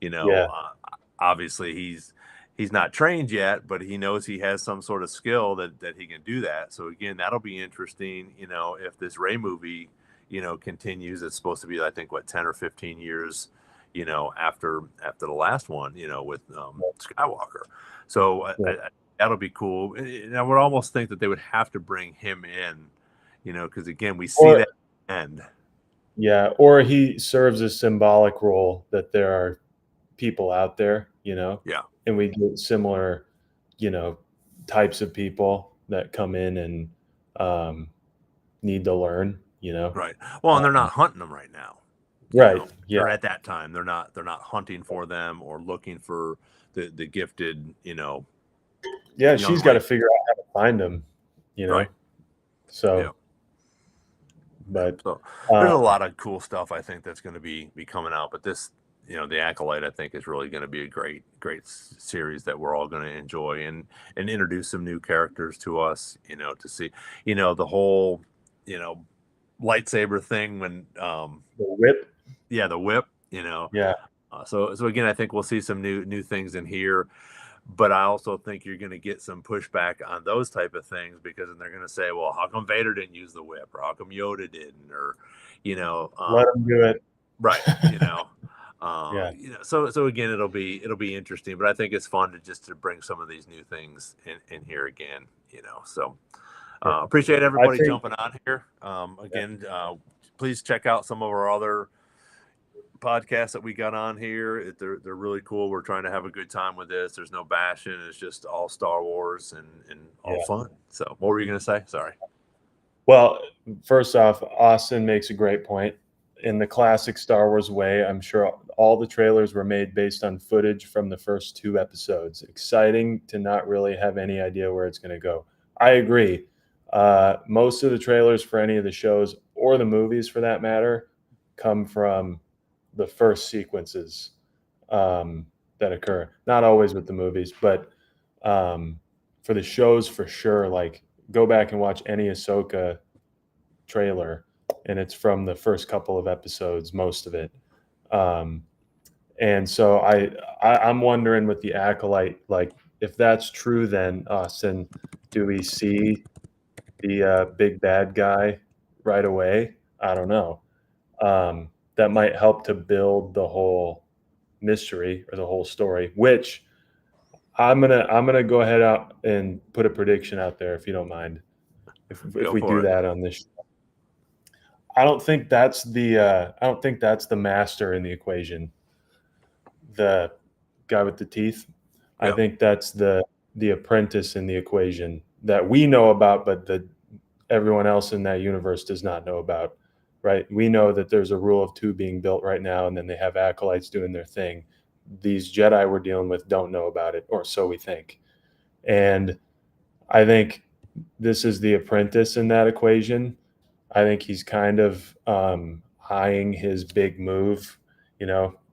Yeah. Obviously he's not trained yet, but he knows he has some sort of skill that he can do that. So again, that'll be interesting. If this Ray movie, continues. It's supposed to be, I think, what 10 or 15 years, after the last one, with Skywalker. So Yeah. that'll be cool. And I would almost think that they would have to bring him in, because again, we see Or that end. yeah, or he serves a symbolic role that there are people out there, Yeah. and we get similar, you know, types of people that come in and um, need to learn, Right. Well, and they're Um, not hunting them right now. right. Yeah. Or at that time, they're not hunting for them or looking for the gifted, Yeah. young She's got to light. figure out how to find them, you Right. know? Yeah. So, Yeah. but So there's a um, lot of cool stuff I think that's going to be coming out, but this, the Acolyte, I think is really going to be a great series that we're all going to enjoy and introduce some new characters to us, to see, the whole, you know, lightsaber thing when the whip, yeah, the whip, yeah. so again, I think we'll see some new things in here, but I also think you're going to get some pushback on those type of things because then they're going to say, well, how come Vader didn't use the whip, or how come Yoda didn't, or you know, Let um, them do it. right, Yeah. so again, it'll be interesting, but I think it's fun to bring some of these new things in here again, so. Yeah. Appreciate I everybody think, jumping on here. yeah. Again, please check out some of our other podcasts that we got on here. They're really cool. We're trying to have a good time with this. There's no bashing. It's just all Star Wars and all Yeah. fun. So, what were you going to say? Sorry. Well, first off, Austin makes a great point. In the classic Star Wars way, I'm sure all the trailers were made based on footage from the first two episodes. Exciting to not really have any idea where it's going to go. I agree. Most of the trailers for any of the shows or the movies, for that matter, come from the first sequences that occur. Not always with the movies, but for the shows, for sure. Like, go back and watch any Ahsoka trailer, and it's from the first couple of episodes, most of it. Um, and so I'm wondering with the Acolyte, like, if that's true, then Austin, do we see the big bad guy right away? I don't know. That might help to build the whole mystery or the whole story, which I'm gonna go ahead out and put a prediction out there if you don't mind. If Go we do for it. that on this, I don't think that's the master in the equation. The guy with the teeth. I Yep. think that's the apprentice in the equation that we know about, but that everyone else in that universe does not know about. Right? We know that there's a rule of two being built right now, and then they have acolytes doing their thing. These Jedi we're dealing with don't know about it, or so we think. And I think this is the apprentice in that equation. I think he's kind of eyeing his big move.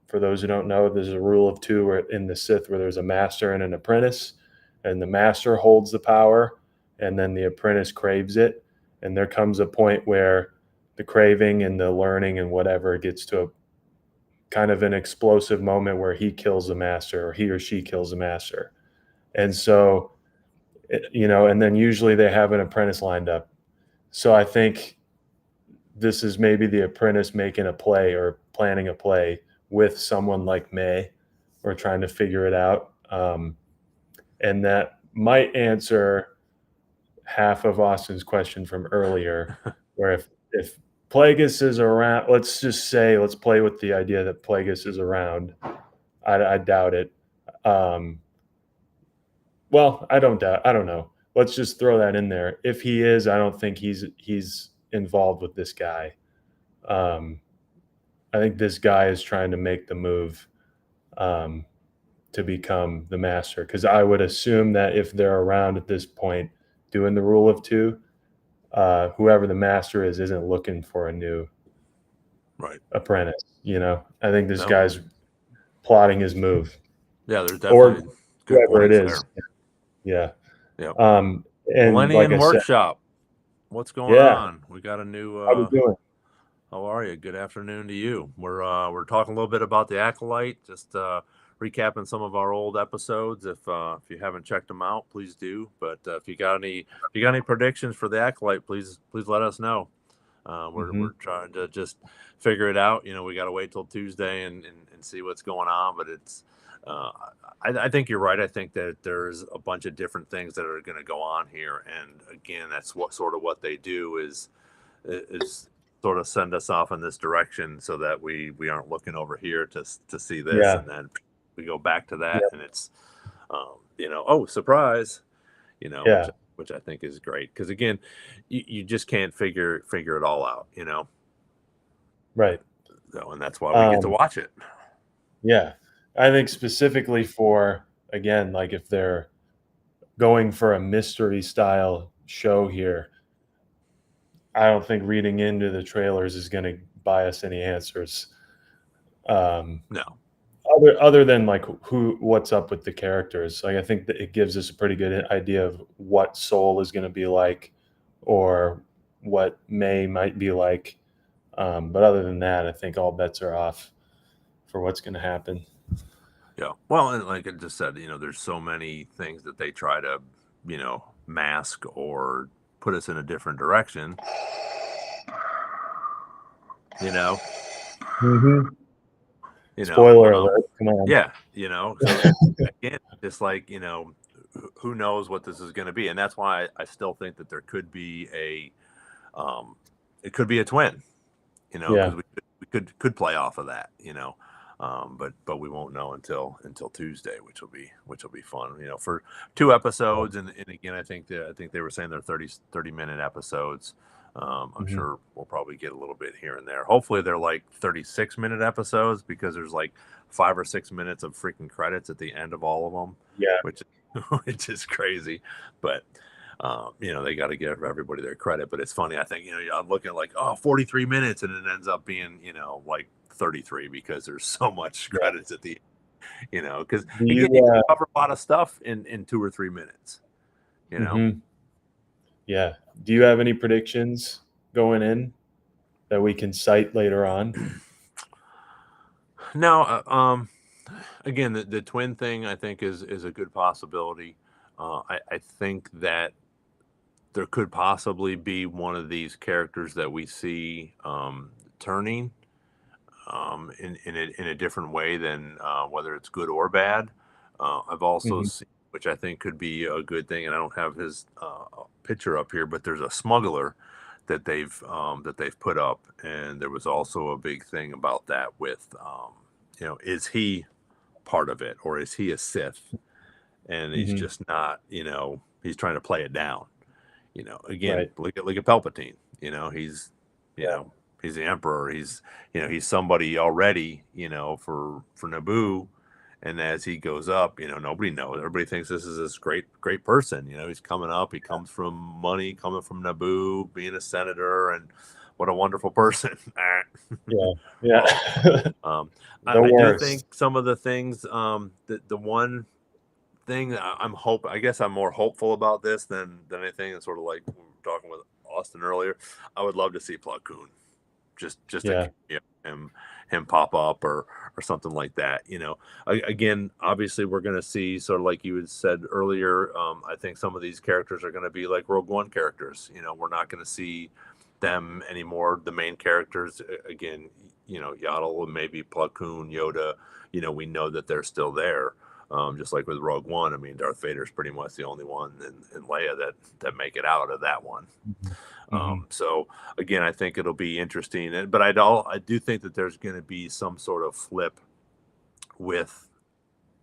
For those who don't know, there's a rule of two where in the Sith where there's a master and an apprentice, and the master holds the power, and then the apprentice craves it. And there comes a point where the craving and the learning and whatever gets to a kind of an explosive moment where he kills the master or he or she kills the master. And so, and then usually they have an apprentice lined up. So I think this is maybe the apprentice making a play or planning a play with someone like May or trying to figure it out. And that might answer half of Austin's question from earlier, where if Plagueis is around, let's play with the idea that Plagueis is around. I doubt it. Um, well, I don't doubt. I don't know. Let's just throw that in there. If he is, I don't think he's involved with this guy. Um, I think this guy is trying to make the move um, to become the master. Because I would assume that if they're around at this point doing the rule of two, whoever the master is isn't looking for a new Right. apprentice. I think this No. guy's plotting his move, Yeah, there's or definitely good whoever it points is. there. Yeah. Yep. And like Millennium I said, Workshop. What's going yeah, on? We got a new how we doing? how are you? Good afternoon to you. We're talking a little bit about the Acolyte, just recapping some of our old episodes. If you haven't checked them out, please do. But if you got any predictions for the Acolyte, please let us know. Hmm. We're trying to just figure it out. We got to wait till Tuesday and see what's going on. But uh, I think you're right. I think that there's a bunch of different things that are going to go on here. And again, that's what they do is sort of send us off in this direction so that we aren't looking over here to see this, Yeah, and then we go back to that, yeah, and it's oh, surprise, yeah, which I think is great because again, you just can't figure it all out, right. so and that's why we get to Um, watch it. yeah, I think specifically for again, like if they're going for a mystery style show here, I don't think reading into the trailers is going to buy us any answers. Um, No. other than like what's up with the characters. Like I think that it gives us a pretty good idea of what Soul is going to be like, or what May might be like. But other than that, I think all bets are off for what's going to happen. Yeah. Well, and like I just said, there's so many things that they try to, mask or put us in a different direction, you know, Hmm. you know, Spoiler um, alert! Come on. yeah, so again, just like, who knows what this is going to be. And that's why I still think that there could be um, it could be a twin, Yeah. because we could play off of that, but we won't know until Tuesday, which will be fun, for 2 episodes. And again, I think they were saying they're 30-minute episodes. I'm Hmm. sure we'll probably get a little bit here and there. Hopefully they're like 36-minute episodes because there's like 5 or 6 minutes of freaking credits at the end of all of them, Yeah. which which is crazy. But they got to give everybody their credit. But it's funny. I think, I'm looking like, 43 minutes, and it ends up being, like 33 because there's so much Yeah. credits at the, because Do again, you? you can cover a lot of stuff in 2 or 3 minutes, you know. Hmm. Yeah. Do you have any predictions going in that we can cite later on? Now, again, the twin thing I think is a good possibility. I think that there could possibly be one of these characters that we see turning in a different way than whether it's good or bad. I've also Mhm. seen, which I think could be a good thing, and I don't have his picture up here, but there's a smuggler that they've put up, and there was also a big thing about that with, is he part of it or is he a Sith? And he's Mhm. just not, he's trying to play it down. Again, Right. look at Palpatine. You Yeah. know, he's the Emperor. He's somebody already. For Naboo, and as he goes up, nobody knows. Everybody thinks this is this great person. He's coming up. He comes from money, coming from Naboo, being a senator, and what a wonderful person. Yeah. Oh, Yeah. um, The I do worst. think some of the things, the one thing that I'm hope I guess I'm more hopeful about this than anything. It's sort of like we were talking with Austin earlier. I would love to see Plo Koon, just a Yeah. him pop up or something like that. Again, obviously we're going to see, sort of like you had said earlier. I think some of these characters are going to be like Rogue One characters. We're not going to see them anymore. The main characters, again, Yaddle and maybe Plo Koon, Yoda. We know that they're still there. Just like with Rogue One, I mean, Darth Vader's pretty much the only one, and Leia that make it out of that one. Mhm. Mhm. So again, I think it'll be interesting, but I do think that there's going to be some sort of flip with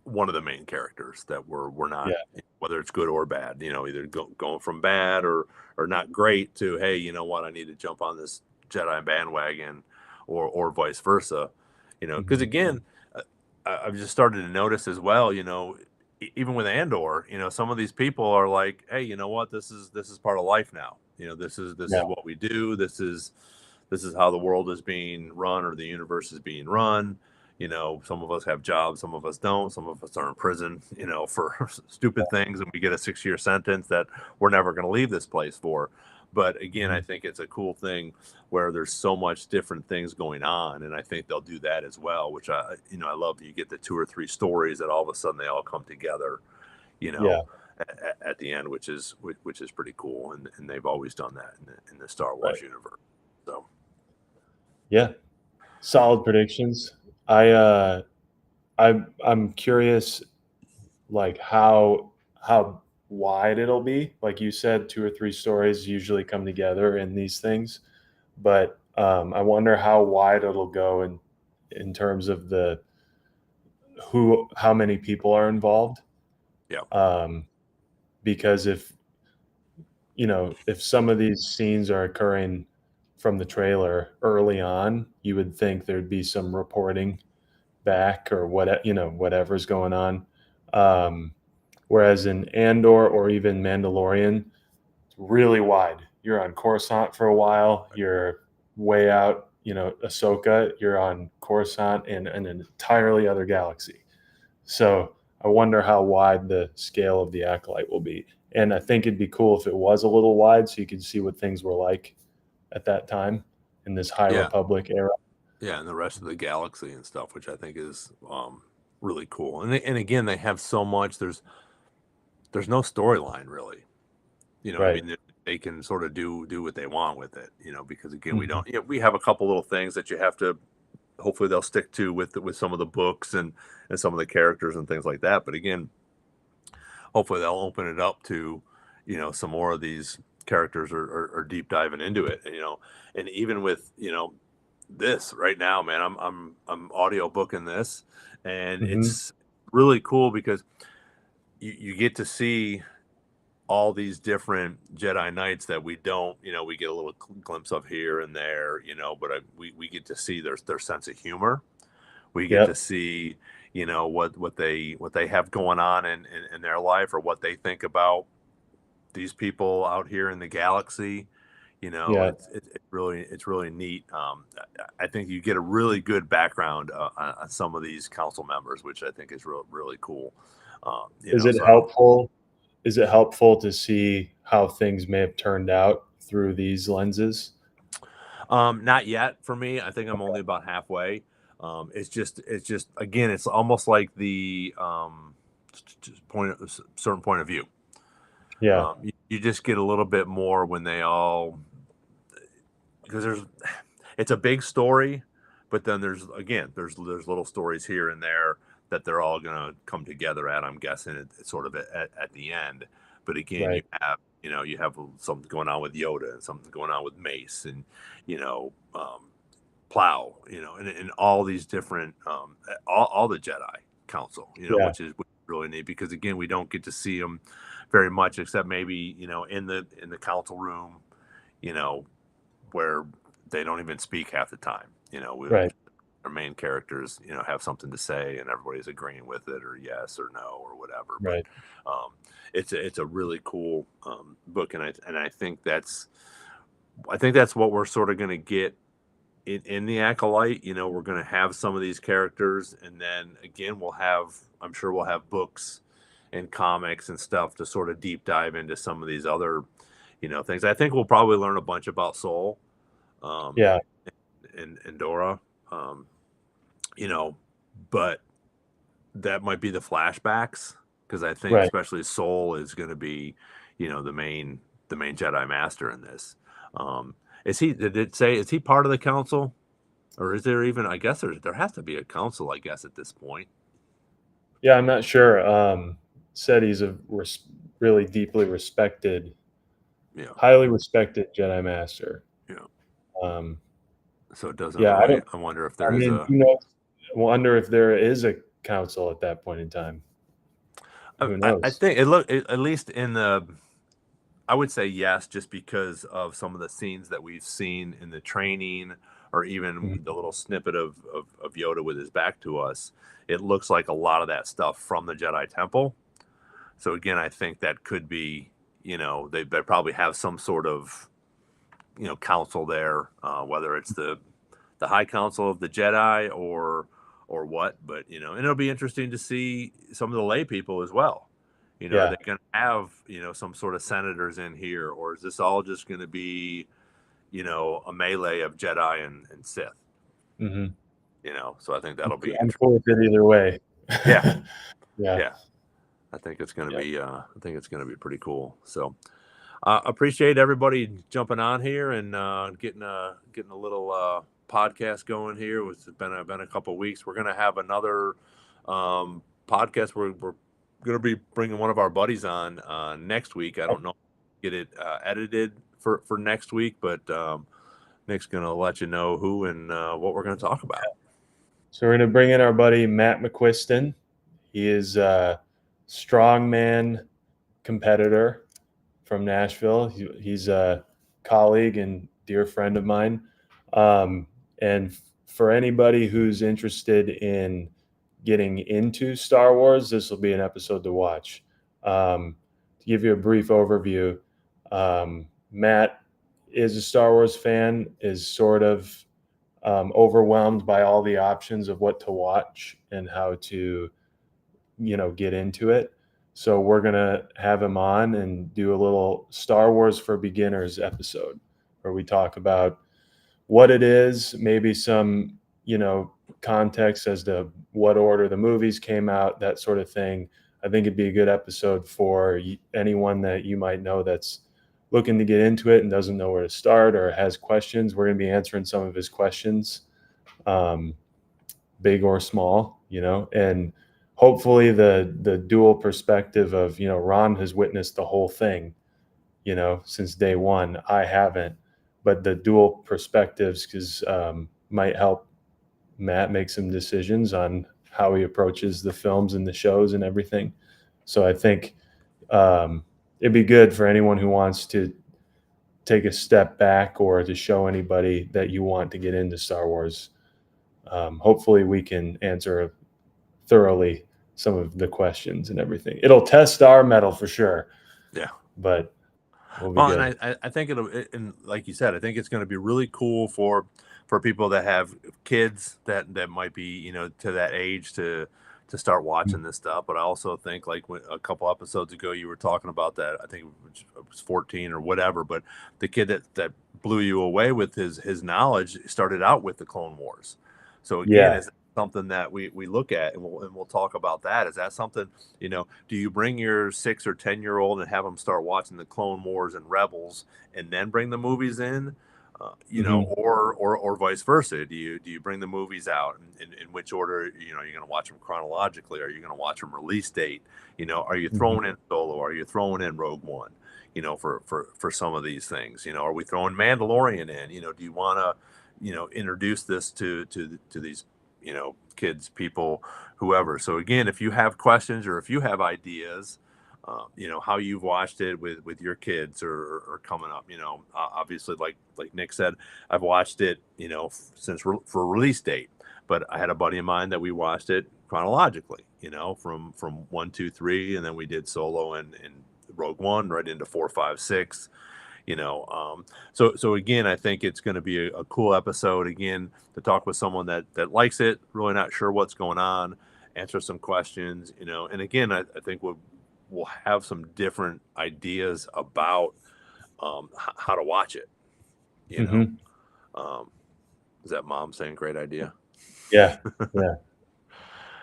one of the main characters that we're not, Yeah. whether it's good or bad. Either going from bad or not great to, hey, you know what, I need to jump on this Jedi bandwagon, or vice versa. Because Mhm. again, I've just started to notice as well. Even with Andor, some of these people are like, hey, you know what, this is part of life now. This is Yeah. what we do. This is how the world is being run, or the universe is being run. Some of us have jobs, some of us don't. Some of us are in prison, for stupid things, and we get a 6-year sentence that we're never going to leave this place for. But again, I Mhm. think it's a cool thing where there's so much different things going on, and I think they'll do that as well. Which I love. You get the 2 or 3 stories that all of a sudden they all come together, you Yeah. know, at the end, which is pretty cool, and they've always done that in the Star Right. Wars universe. So Yeah. Solid predictions. I I'm curious, like how wide it'll be. Like you said, 2 or 3 stories usually come together in these things, but I wonder how wide it'll go in terms of the how many people are involved. yeah, Um, because if some of these scenes are occurring from the trailer early on, you would think there'd be some reporting back or whatever's going on. Um, Whereas in Andor or even Mandalorian, it's really wide. You're on Coruscant for a while. You're way out. Ahsoka, you're on Coruscant in an entirely other galaxy. So I wonder how wide the scale of the Acolyte will be. And I think it'd be cool if it was a little wide so you could see what things were like at that time in this High yeah, Republic era. yeah, and the rest of the galaxy and stuff, which I think is really cool. And again, they have so much. There's no storyline really. I Right. mean, they can sort of do what they want with it. Because again, we Mhm. don't. We have a couple little things that you have to. Hopefully, they'll stick to with some of the books and some of the characters and things like that. But again, hopefully, they'll open it up to some more of these characters, or deep diving into it. And even with this right now, man, I'm audio booking this, and Mhm. it's really cool because you get to see all these different Jedi Knights that we don't, we get a little glimpse of here and there, but we get to see their sense of humor. We get to Yep. see, what they have going on in their life, or what they think about these people out here in the galaxy. Yeah. It's really neat. I think you get a really good background on some of these council members, which I think is really cool. Is it So I don't. helpful? Is it helpful to see how things may have turned out through these lenses? Not yet for me. I think I'm only about halfway. It's just again, it's almost like the certain point of view. Yeah. You just get a little bit more when they all, because it's a big story, but then there's, again, there's little stories here and there that they're all going to come together at. I'm guessing it's sort of at the end. But again, Right. you have something going on with Yoda and something going on with Mace and you know Plow, and all these different all the Jedi Council, Yeah. which is really neat because again we don't get to see them very much except maybe in the council room, you know where they don't even speak half the time. Right. Our main characters, have something to say and everybody's agreeing with it or yes or no or whatever. But Right. um, it's a really cool book, and I think that's what we're sort of going to get in the Acolyte. We're going to have some of these characters, and then again, I'm sure we'll have books and comics and stuff to sort of deep dive into some of these other, things. I think we'll probably learn a bunch about Soul, um, Yeah. and Dora, um, you know, but that might be the flashbacks because I think Right. especially Soul is going to be, the main Jedi Master in this. Is he? Did it say is he part of the council? Or is there even? I guess there has to be a council. I guess at this point. Yeah, I'm not sure. Said he's a really deeply respected, Yeah, highly respected Jedi Master. yeah. Um, So it doesn't yeah, I really. don't. I wonder if I there is mean, a. who knows? Wonder if there is a council at that point in time. I, Who I knows? think it look at least in the. I would say yes, just because of some of the scenes that we've seen in the training, or even Mhm. the little snippet of Yoda with his back to us. It looks like a lot of that stuff from the Jedi Temple. So again, I think that could be. They probably have some sort of council there, whether it's the High Council of the Jedi or what. But and it'll be interesting to see some of the lay people as well. Are Yeah. they going to have some sort of senators in here, or is this all just going to be a melee of Jedi and Sith? Hmm. So I think that'll be I'm interesting. cool with it either way. Yeah, Yeah. yeah. I think it's going to Yeah. be. I think it's going to be pretty cool. So appreciate everybody jumping on here and getting a little podcast going here. It's been a couple of weeks. We're gonna have another podcast. We're gonna be bringing one of our buddies on next week. I don't know, get it edited for next week, but Nick's gonna let you know who and what we're gonna talk about. So we're going to bring in our buddy Matt McQuiston. He is a strongman competitor from Nashville. He's a colleague and dear friend of mine. And for anybody who's interested in getting into Star Wars, this will be an episode to watch. To give you a brief overview, Matt is a Star Wars fan, is sort of overwhelmed by all the options of what to watch and how to, get into it. So we're gonna have him on and do a little Star Wars for Beginners episode where we talk about what it is, maybe some, context as to what order the movies came out, that sort of thing. I think it'd be a good episode for anyone that you might know that's looking to get into it and doesn't know where to start or has questions. We're going to be answering some of his questions, um, big or small, and hopefully the dual perspective of, Ron has witnessed the whole thing, since day one. I haven't, but the dual perspectives because might help Matt make some decisions on how he approaches the films and the shows and everything. So I think it'd be good for anyone who wants to take a step back or to show anybody that you want to get into Star Wars. Hopefully, we can answer thoroughly some of the questions and everything. It'll test our metal for sure, Yeah. but we'll be Well, and good. I think and like you said, I think it's going to be really cool for people that have kids that might be to that age to start watching this stuff. But I also think like a couple episodes ago you were talking about that. I think it was 14 or whatever. But the kid that blew you away with his knowledge started out with the Clone Wars. So again, Yeah. is something that we look at and we'll talk about that. Is that something do you bring your 6 or 10-year-old and have them start watching the Clone Wars and Rebels and then bring the movies in? You know, Mhm. or vice versa. Do you bring the movies out in which order? You know, you're going to watch them chronologically. Are you going to watch them release date? You know, are you Mhm. throwing in Solo? Are you throwing in Rogue One? You know, for some of these things. You know, are we throwing Mandalorian in? You know, do you want to, you know, introduce this to these, you know, kids, people, whoever. So again, if you have questions or if you have ideas, you know, how you've watched it with your kids or coming up, you know, obviously like Nick said, I've watched it, you know, since for release date, but I had a buddy of mine that we watched it chronologically, you know, from 1, 2, 3, and then we did Solo and Rogue One right into 4, 5, 6, you know. So again, I think it's going to be a cool episode again to talk with someone that likes it, really not sure what's going on, answer some questions, you know. And again, I think we'll have some different ideas about how to watch it, you know. Mhm. um, is that mom saying great idea? Yeah. Yeah.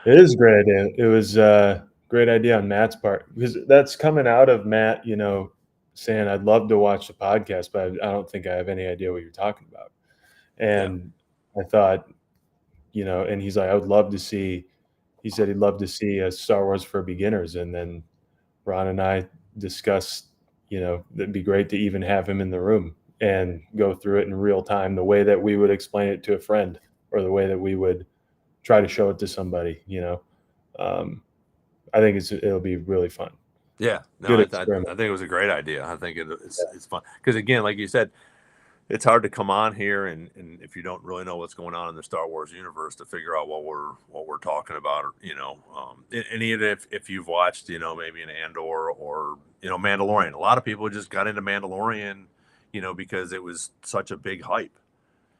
It is a great idea. It was a great idea on Matt's part because that's coming out of Matt, saying, "I'd love to watch the podcast, but I don't think I have any idea what you're talking about." Yeah, And I thought, and he's like, "I would love to see." He said he'd love to see a Star Wars for beginners, and then Ron and I discussed, it'd be great to even have him in the room and go through it in real time, the way that we would explain it to a friend, or the way that we would try to show it to somebody. Um, I think it'll be really fun. yeah. No, Good I experiment. think it was a great idea. I think Yeah. it's fun because again, like you said, it's hard to come on here and if you don't really know what's going on in the Star Wars universe to figure out what we're talking about, or, you know, and even if you've watched, you know, maybe an Andor or, you know, Mandalorian. A lot of people just got into Mandalorian, you know, because it was such a big hype,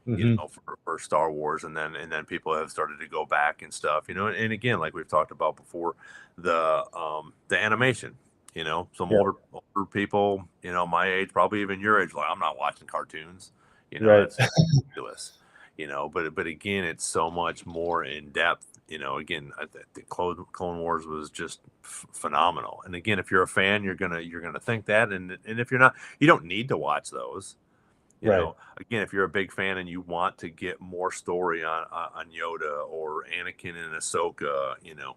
you Hmm. know, for Star Wars, and then people have started to go back and stuff, you know, and again, like we've talked about before, the animation, you know, some Yep. older people, you know, my age, probably even your age, like I'm not watching cartoons, you know, Right. that's ridiculous, you know, but again, it's so much more in depth, you know. Again, the Clone Wars was just phenomenal, and again, if you're a fan, you're gonna think that, and if you're not, you don't need to watch those, you Right. know. Again, if you're a big fan and you want to get more story on Yoda or Anakin and Ahsoka, you know,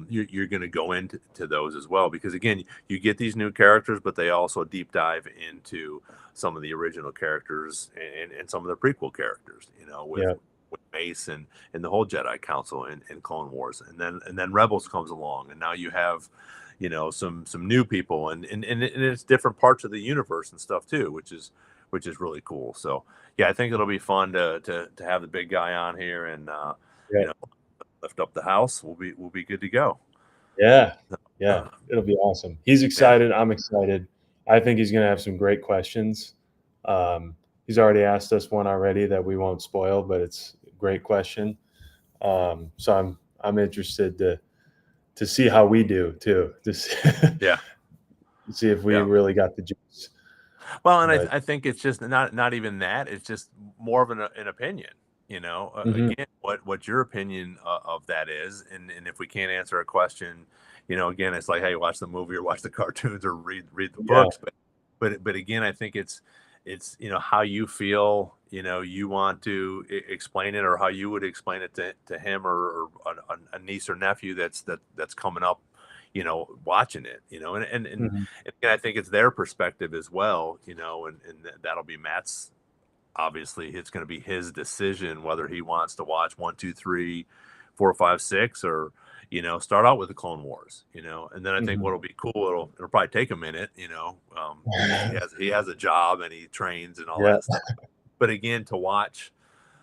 you're going to go into those as well, because again, you get these new characters, but they also deep dive into some of the original characters and some of the prequel characters, you know, Yeah. with Mace and the whole Jedi Council and Clone Wars, and then Rebels comes along, and now you have, you know, some new people, and it's different parts of the universe and stuff too, which is really cool. So yeah, I think it'll be fun to have the big guy on here, and you Yep. know, lift up the house. We'll be good to go. Yeah. Yeah. Uh, It'll be awesome. He's yeah, excited. I'm excited. I think he's going to have some great questions. He's already asked us one already that we won't spoil, but it's a great question. So I'm interested to see how we do too, to see, yeah, to see if we yeah. really got the juice. Well, and I, But I think it's just not even that. It's just more of an opinion. You know, mhm. again, what your opinion of that is, and if we can't answer a question, you know, again, it's like, hey, watch the movie or watch the cartoons or read the Yeah. books. But again, I think it's you know, how you feel, you know, you want to explain it, or how you would explain it to him, or a niece or nephew that's coming up, you know, watching it, you know, Mhm. and I think it's their perspective as well, you know, and that'll be Matt's. Obviously, it's going to be his decision whether he wants to watch 1, 2, 3, 4, 5, 6, or, you know, start out with the Clone Wars, you know. And then I think Mhm. what'll be cool, it'll probably take a minute, you know, because he has a job and he trains and all Yeah. that stuff. But again, to watch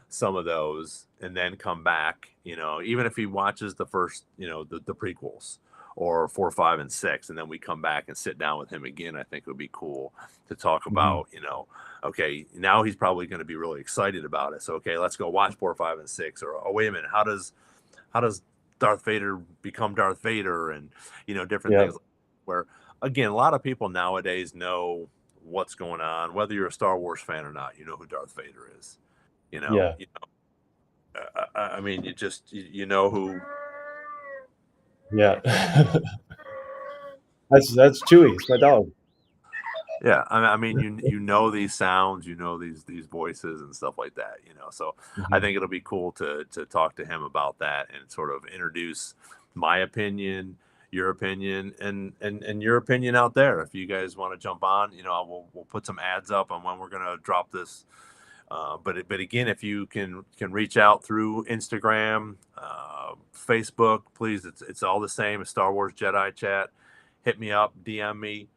some of those and then come back, you know, even if he watches the first, you know, the prequels or 4, 5, and 6, and then we come back and sit down with him again, I think it would be cool to talk Mhm. about, you know, okay, now he's probably going to be really excited about it. So, okay, let's go watch 4, 5, and 6, or, oh, wait a minute, how does Darth Vader become Darth Vader, and, you know, different things Yep. where, again, a lot of people nowadays know what's going on, whether you're a Star Wars fan or not, you know who Darth Vader is, you know. Yeah. I mean, you know who. Yeah. That's Chewy. It's my dog. Yeah, I mean, you know these sounds, you know these voices and stuff like that, you know. So I Mhm. think it'll be cool to talk to him about that and sort of introduce my opinion, your opinion, and your opinion out there. If you guys want to jump on, you know, we'll put some ads up on when we're gonna drop this. But again, if you can reach out through Instagram, Facebook, please, it's all the same. It's Star Wars Jedi Chat. Hit me up, DM me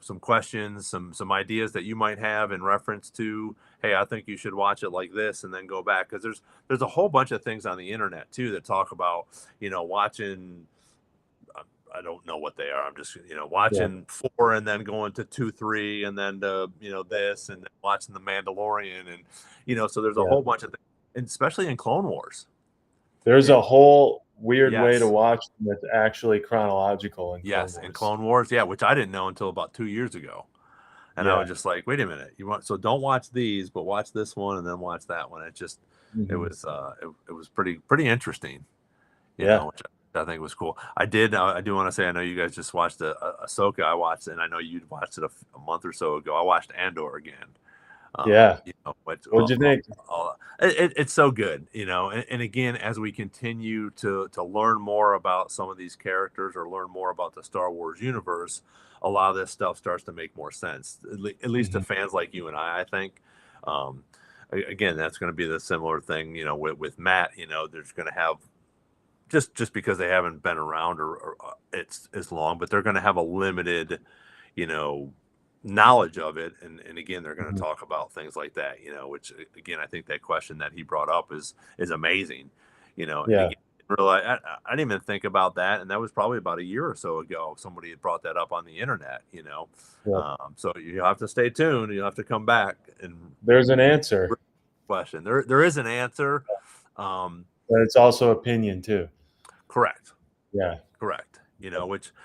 some questions, some ideas that you might have in reference to. Hey, I think you should watch it like this, and then go back because there's a whole bunch of things on the internet too that talk about watching. I don't know what they are. I'm just Yeah, watching four and then going to two, three, and then to this, and then watching the Mandalorian, and so there's a yeah. whole bunch of things, and especially in Clone Wars. There's It, a whole weird way to yes, watch them that's actually chronological in Clone yes, in Wars. Clone Wars, yeah, which I didn't know until about 2 years ago, and I was Yeah. just like, wait a minute, don't watch these, but watch this one and then watch that one. It Mhm. was it was pretty interesting. Yeah. Which I think was cool. I do want to say, I know you guys just watched Ahsoka. I watched it, and I know you'd watched it a month or so ago. I watched Andor again. Yeah. But What'd you think? it's so good, and again, as we continue to learn more about some of these characters or learn more about the Star Wars universe, a lot of this stuff starts to make more sense, at least to Mhm. fans like you and I think. Um, Again, that's going to be the similar thing, with Matt. There's going to have just because they haven't been around or it's as long, but they're going to have a limited, you know, knowledge of it. And again, they're going to Mhm. talk about things like that, which again, I think that question that he brought up is amazing, and Yeah. again, realize I didn't even think about that. And that was probably about a year or so ago. Somebody had brought that up on the internet, Yep. So you have to stay tuned. You have to come back and There's an answer, question. There is an answer. Um, but it's also opinion too. Correct. Yeah. Correct.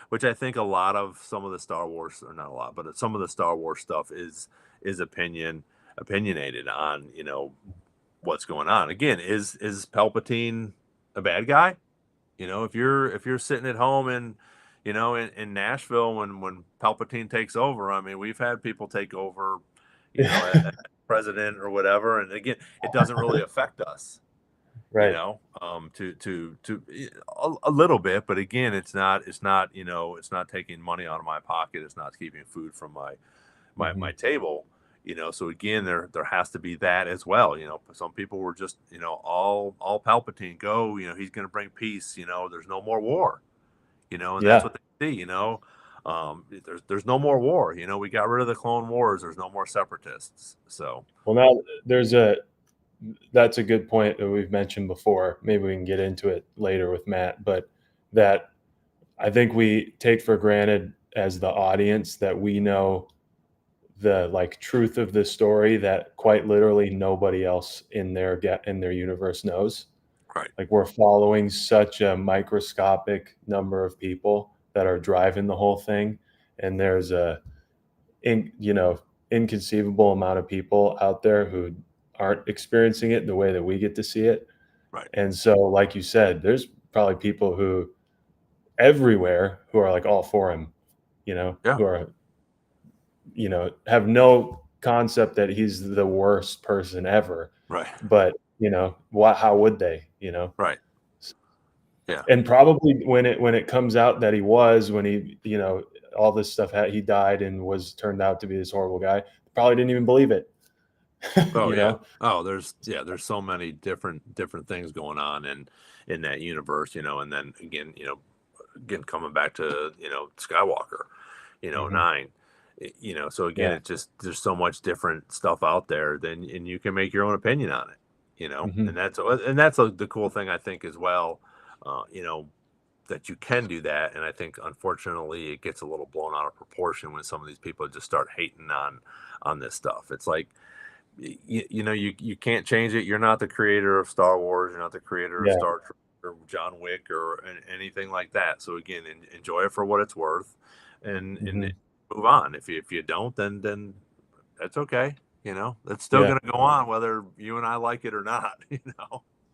Which I think a lot of some of the Star Wars, or not a lot, but some of the Star Wars stuff is opinionated on, what's going on. Again, is Palpatine a bad guy? If you're sitting at home in Nashville when Palpatine takes over, I mean, we've had people take over, as president or whatever, and again, it doesn't really affect us, Right. a little bit, but again, it's not it's not taking money out of my pocket, it's not keeping food from my Mhm. table, so again, there has to be that as well. Some people were just all Palpatine, go, he's going to bring peace, there's no more war, and that's Yeah. what they see, there's no more war, we got rid of the Clone Wars, there's no more separatists, so Well, now there's a that's a good point that we've mentioned before. Maybe we can get into it later with Matt, but that I think we take for granted as the audience that we know the like truth of the story that quite literally nobody else in their universe knows. right, Like we're following such a microscopic number of people that are driving the whole thing, and there's a you know inconceivable amount of people out there who aren't experiencing it the way that we get to see it. right, And so, like you said, there's probably people who everywhere who are like all for him, yeah, who are have no concept that he's the worst person ever. right, But what? How would they? right, yeah, And probably when it comes out that he was when he all this stuff he died and was turned out to be this horrible guy, probably didn't even believe it. oh you yeah, know there's so many different things going on in that universe, and then again coming back to Skywalker, hmm 9, so again, yeah. it's just there's so much different stuff out there, then and you can make your own opinion on it, hmm and that's the cool thing I think as well, uh, you know that you can do that. And I think unfortunately it gets a little blown out of proportion when some of these people just start hating on this stuff. It's like you can't change it. You're not the creator of Star Wars, you're not the creator of Yeah. Star Trek or John Wick or anything like that. So again, enjoy it for what it's worth, and hmm move on. If you don't, then that's okay. It's still yeah. going to go on whether you and I like it or not.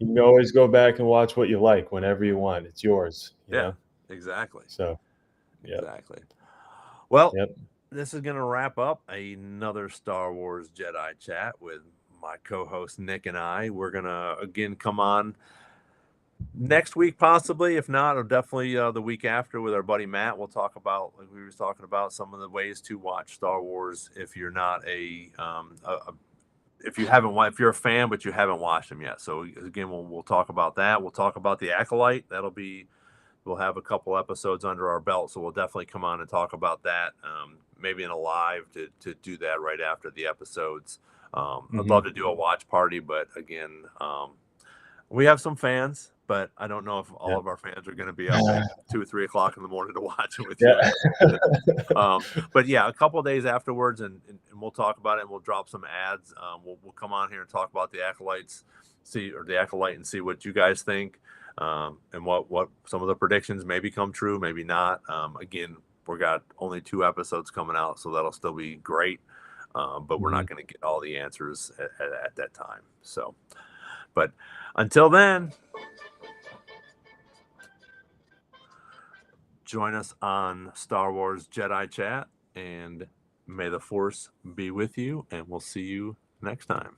You can always go back and watch what you like whenever you want. It's yours. Yeah, exactly. So, yep. Exactly. Well, Yep. this is going to wrap up another Star Wars Jedi chat with my co-host Nick and I. We're going to again come on next week, possibly. If not, or definitely the week after with our buddy Matt. We'll talk about, like we were talking about, some of the ways to watch Star Wars if you're not if you haven't, if you're a fan but you haven't watched them yet. So again, we'll talk about that. We'll talk about the Acolyte. We'll have a couple episodes under our belt, so we'll definitely come on and talk about that. Maybe in a live to do that right after the episodes. I'd love Mhm. to do a watch party, but again, we have some fans, but I don't know if all Yeah. of our fans are going to be up at 2 or 3 o'clock in the morning to watch it with you. Yeah. But yeah, a couple of days afterwards, and we'll talk about it, and we'll drop some ads. We'll come on here and talk about the acolytes, the acolyte, and see what you guys think, and what some of the predictions maybe come true, maybe not. Again, we got only 2 episodes coming out, so that'll still be great. But we're not Mhm. going to get all the answers at that time. So, but until then, join us on Star Wars Jedi Chat, and may the Force be with you, and we'll see you next time.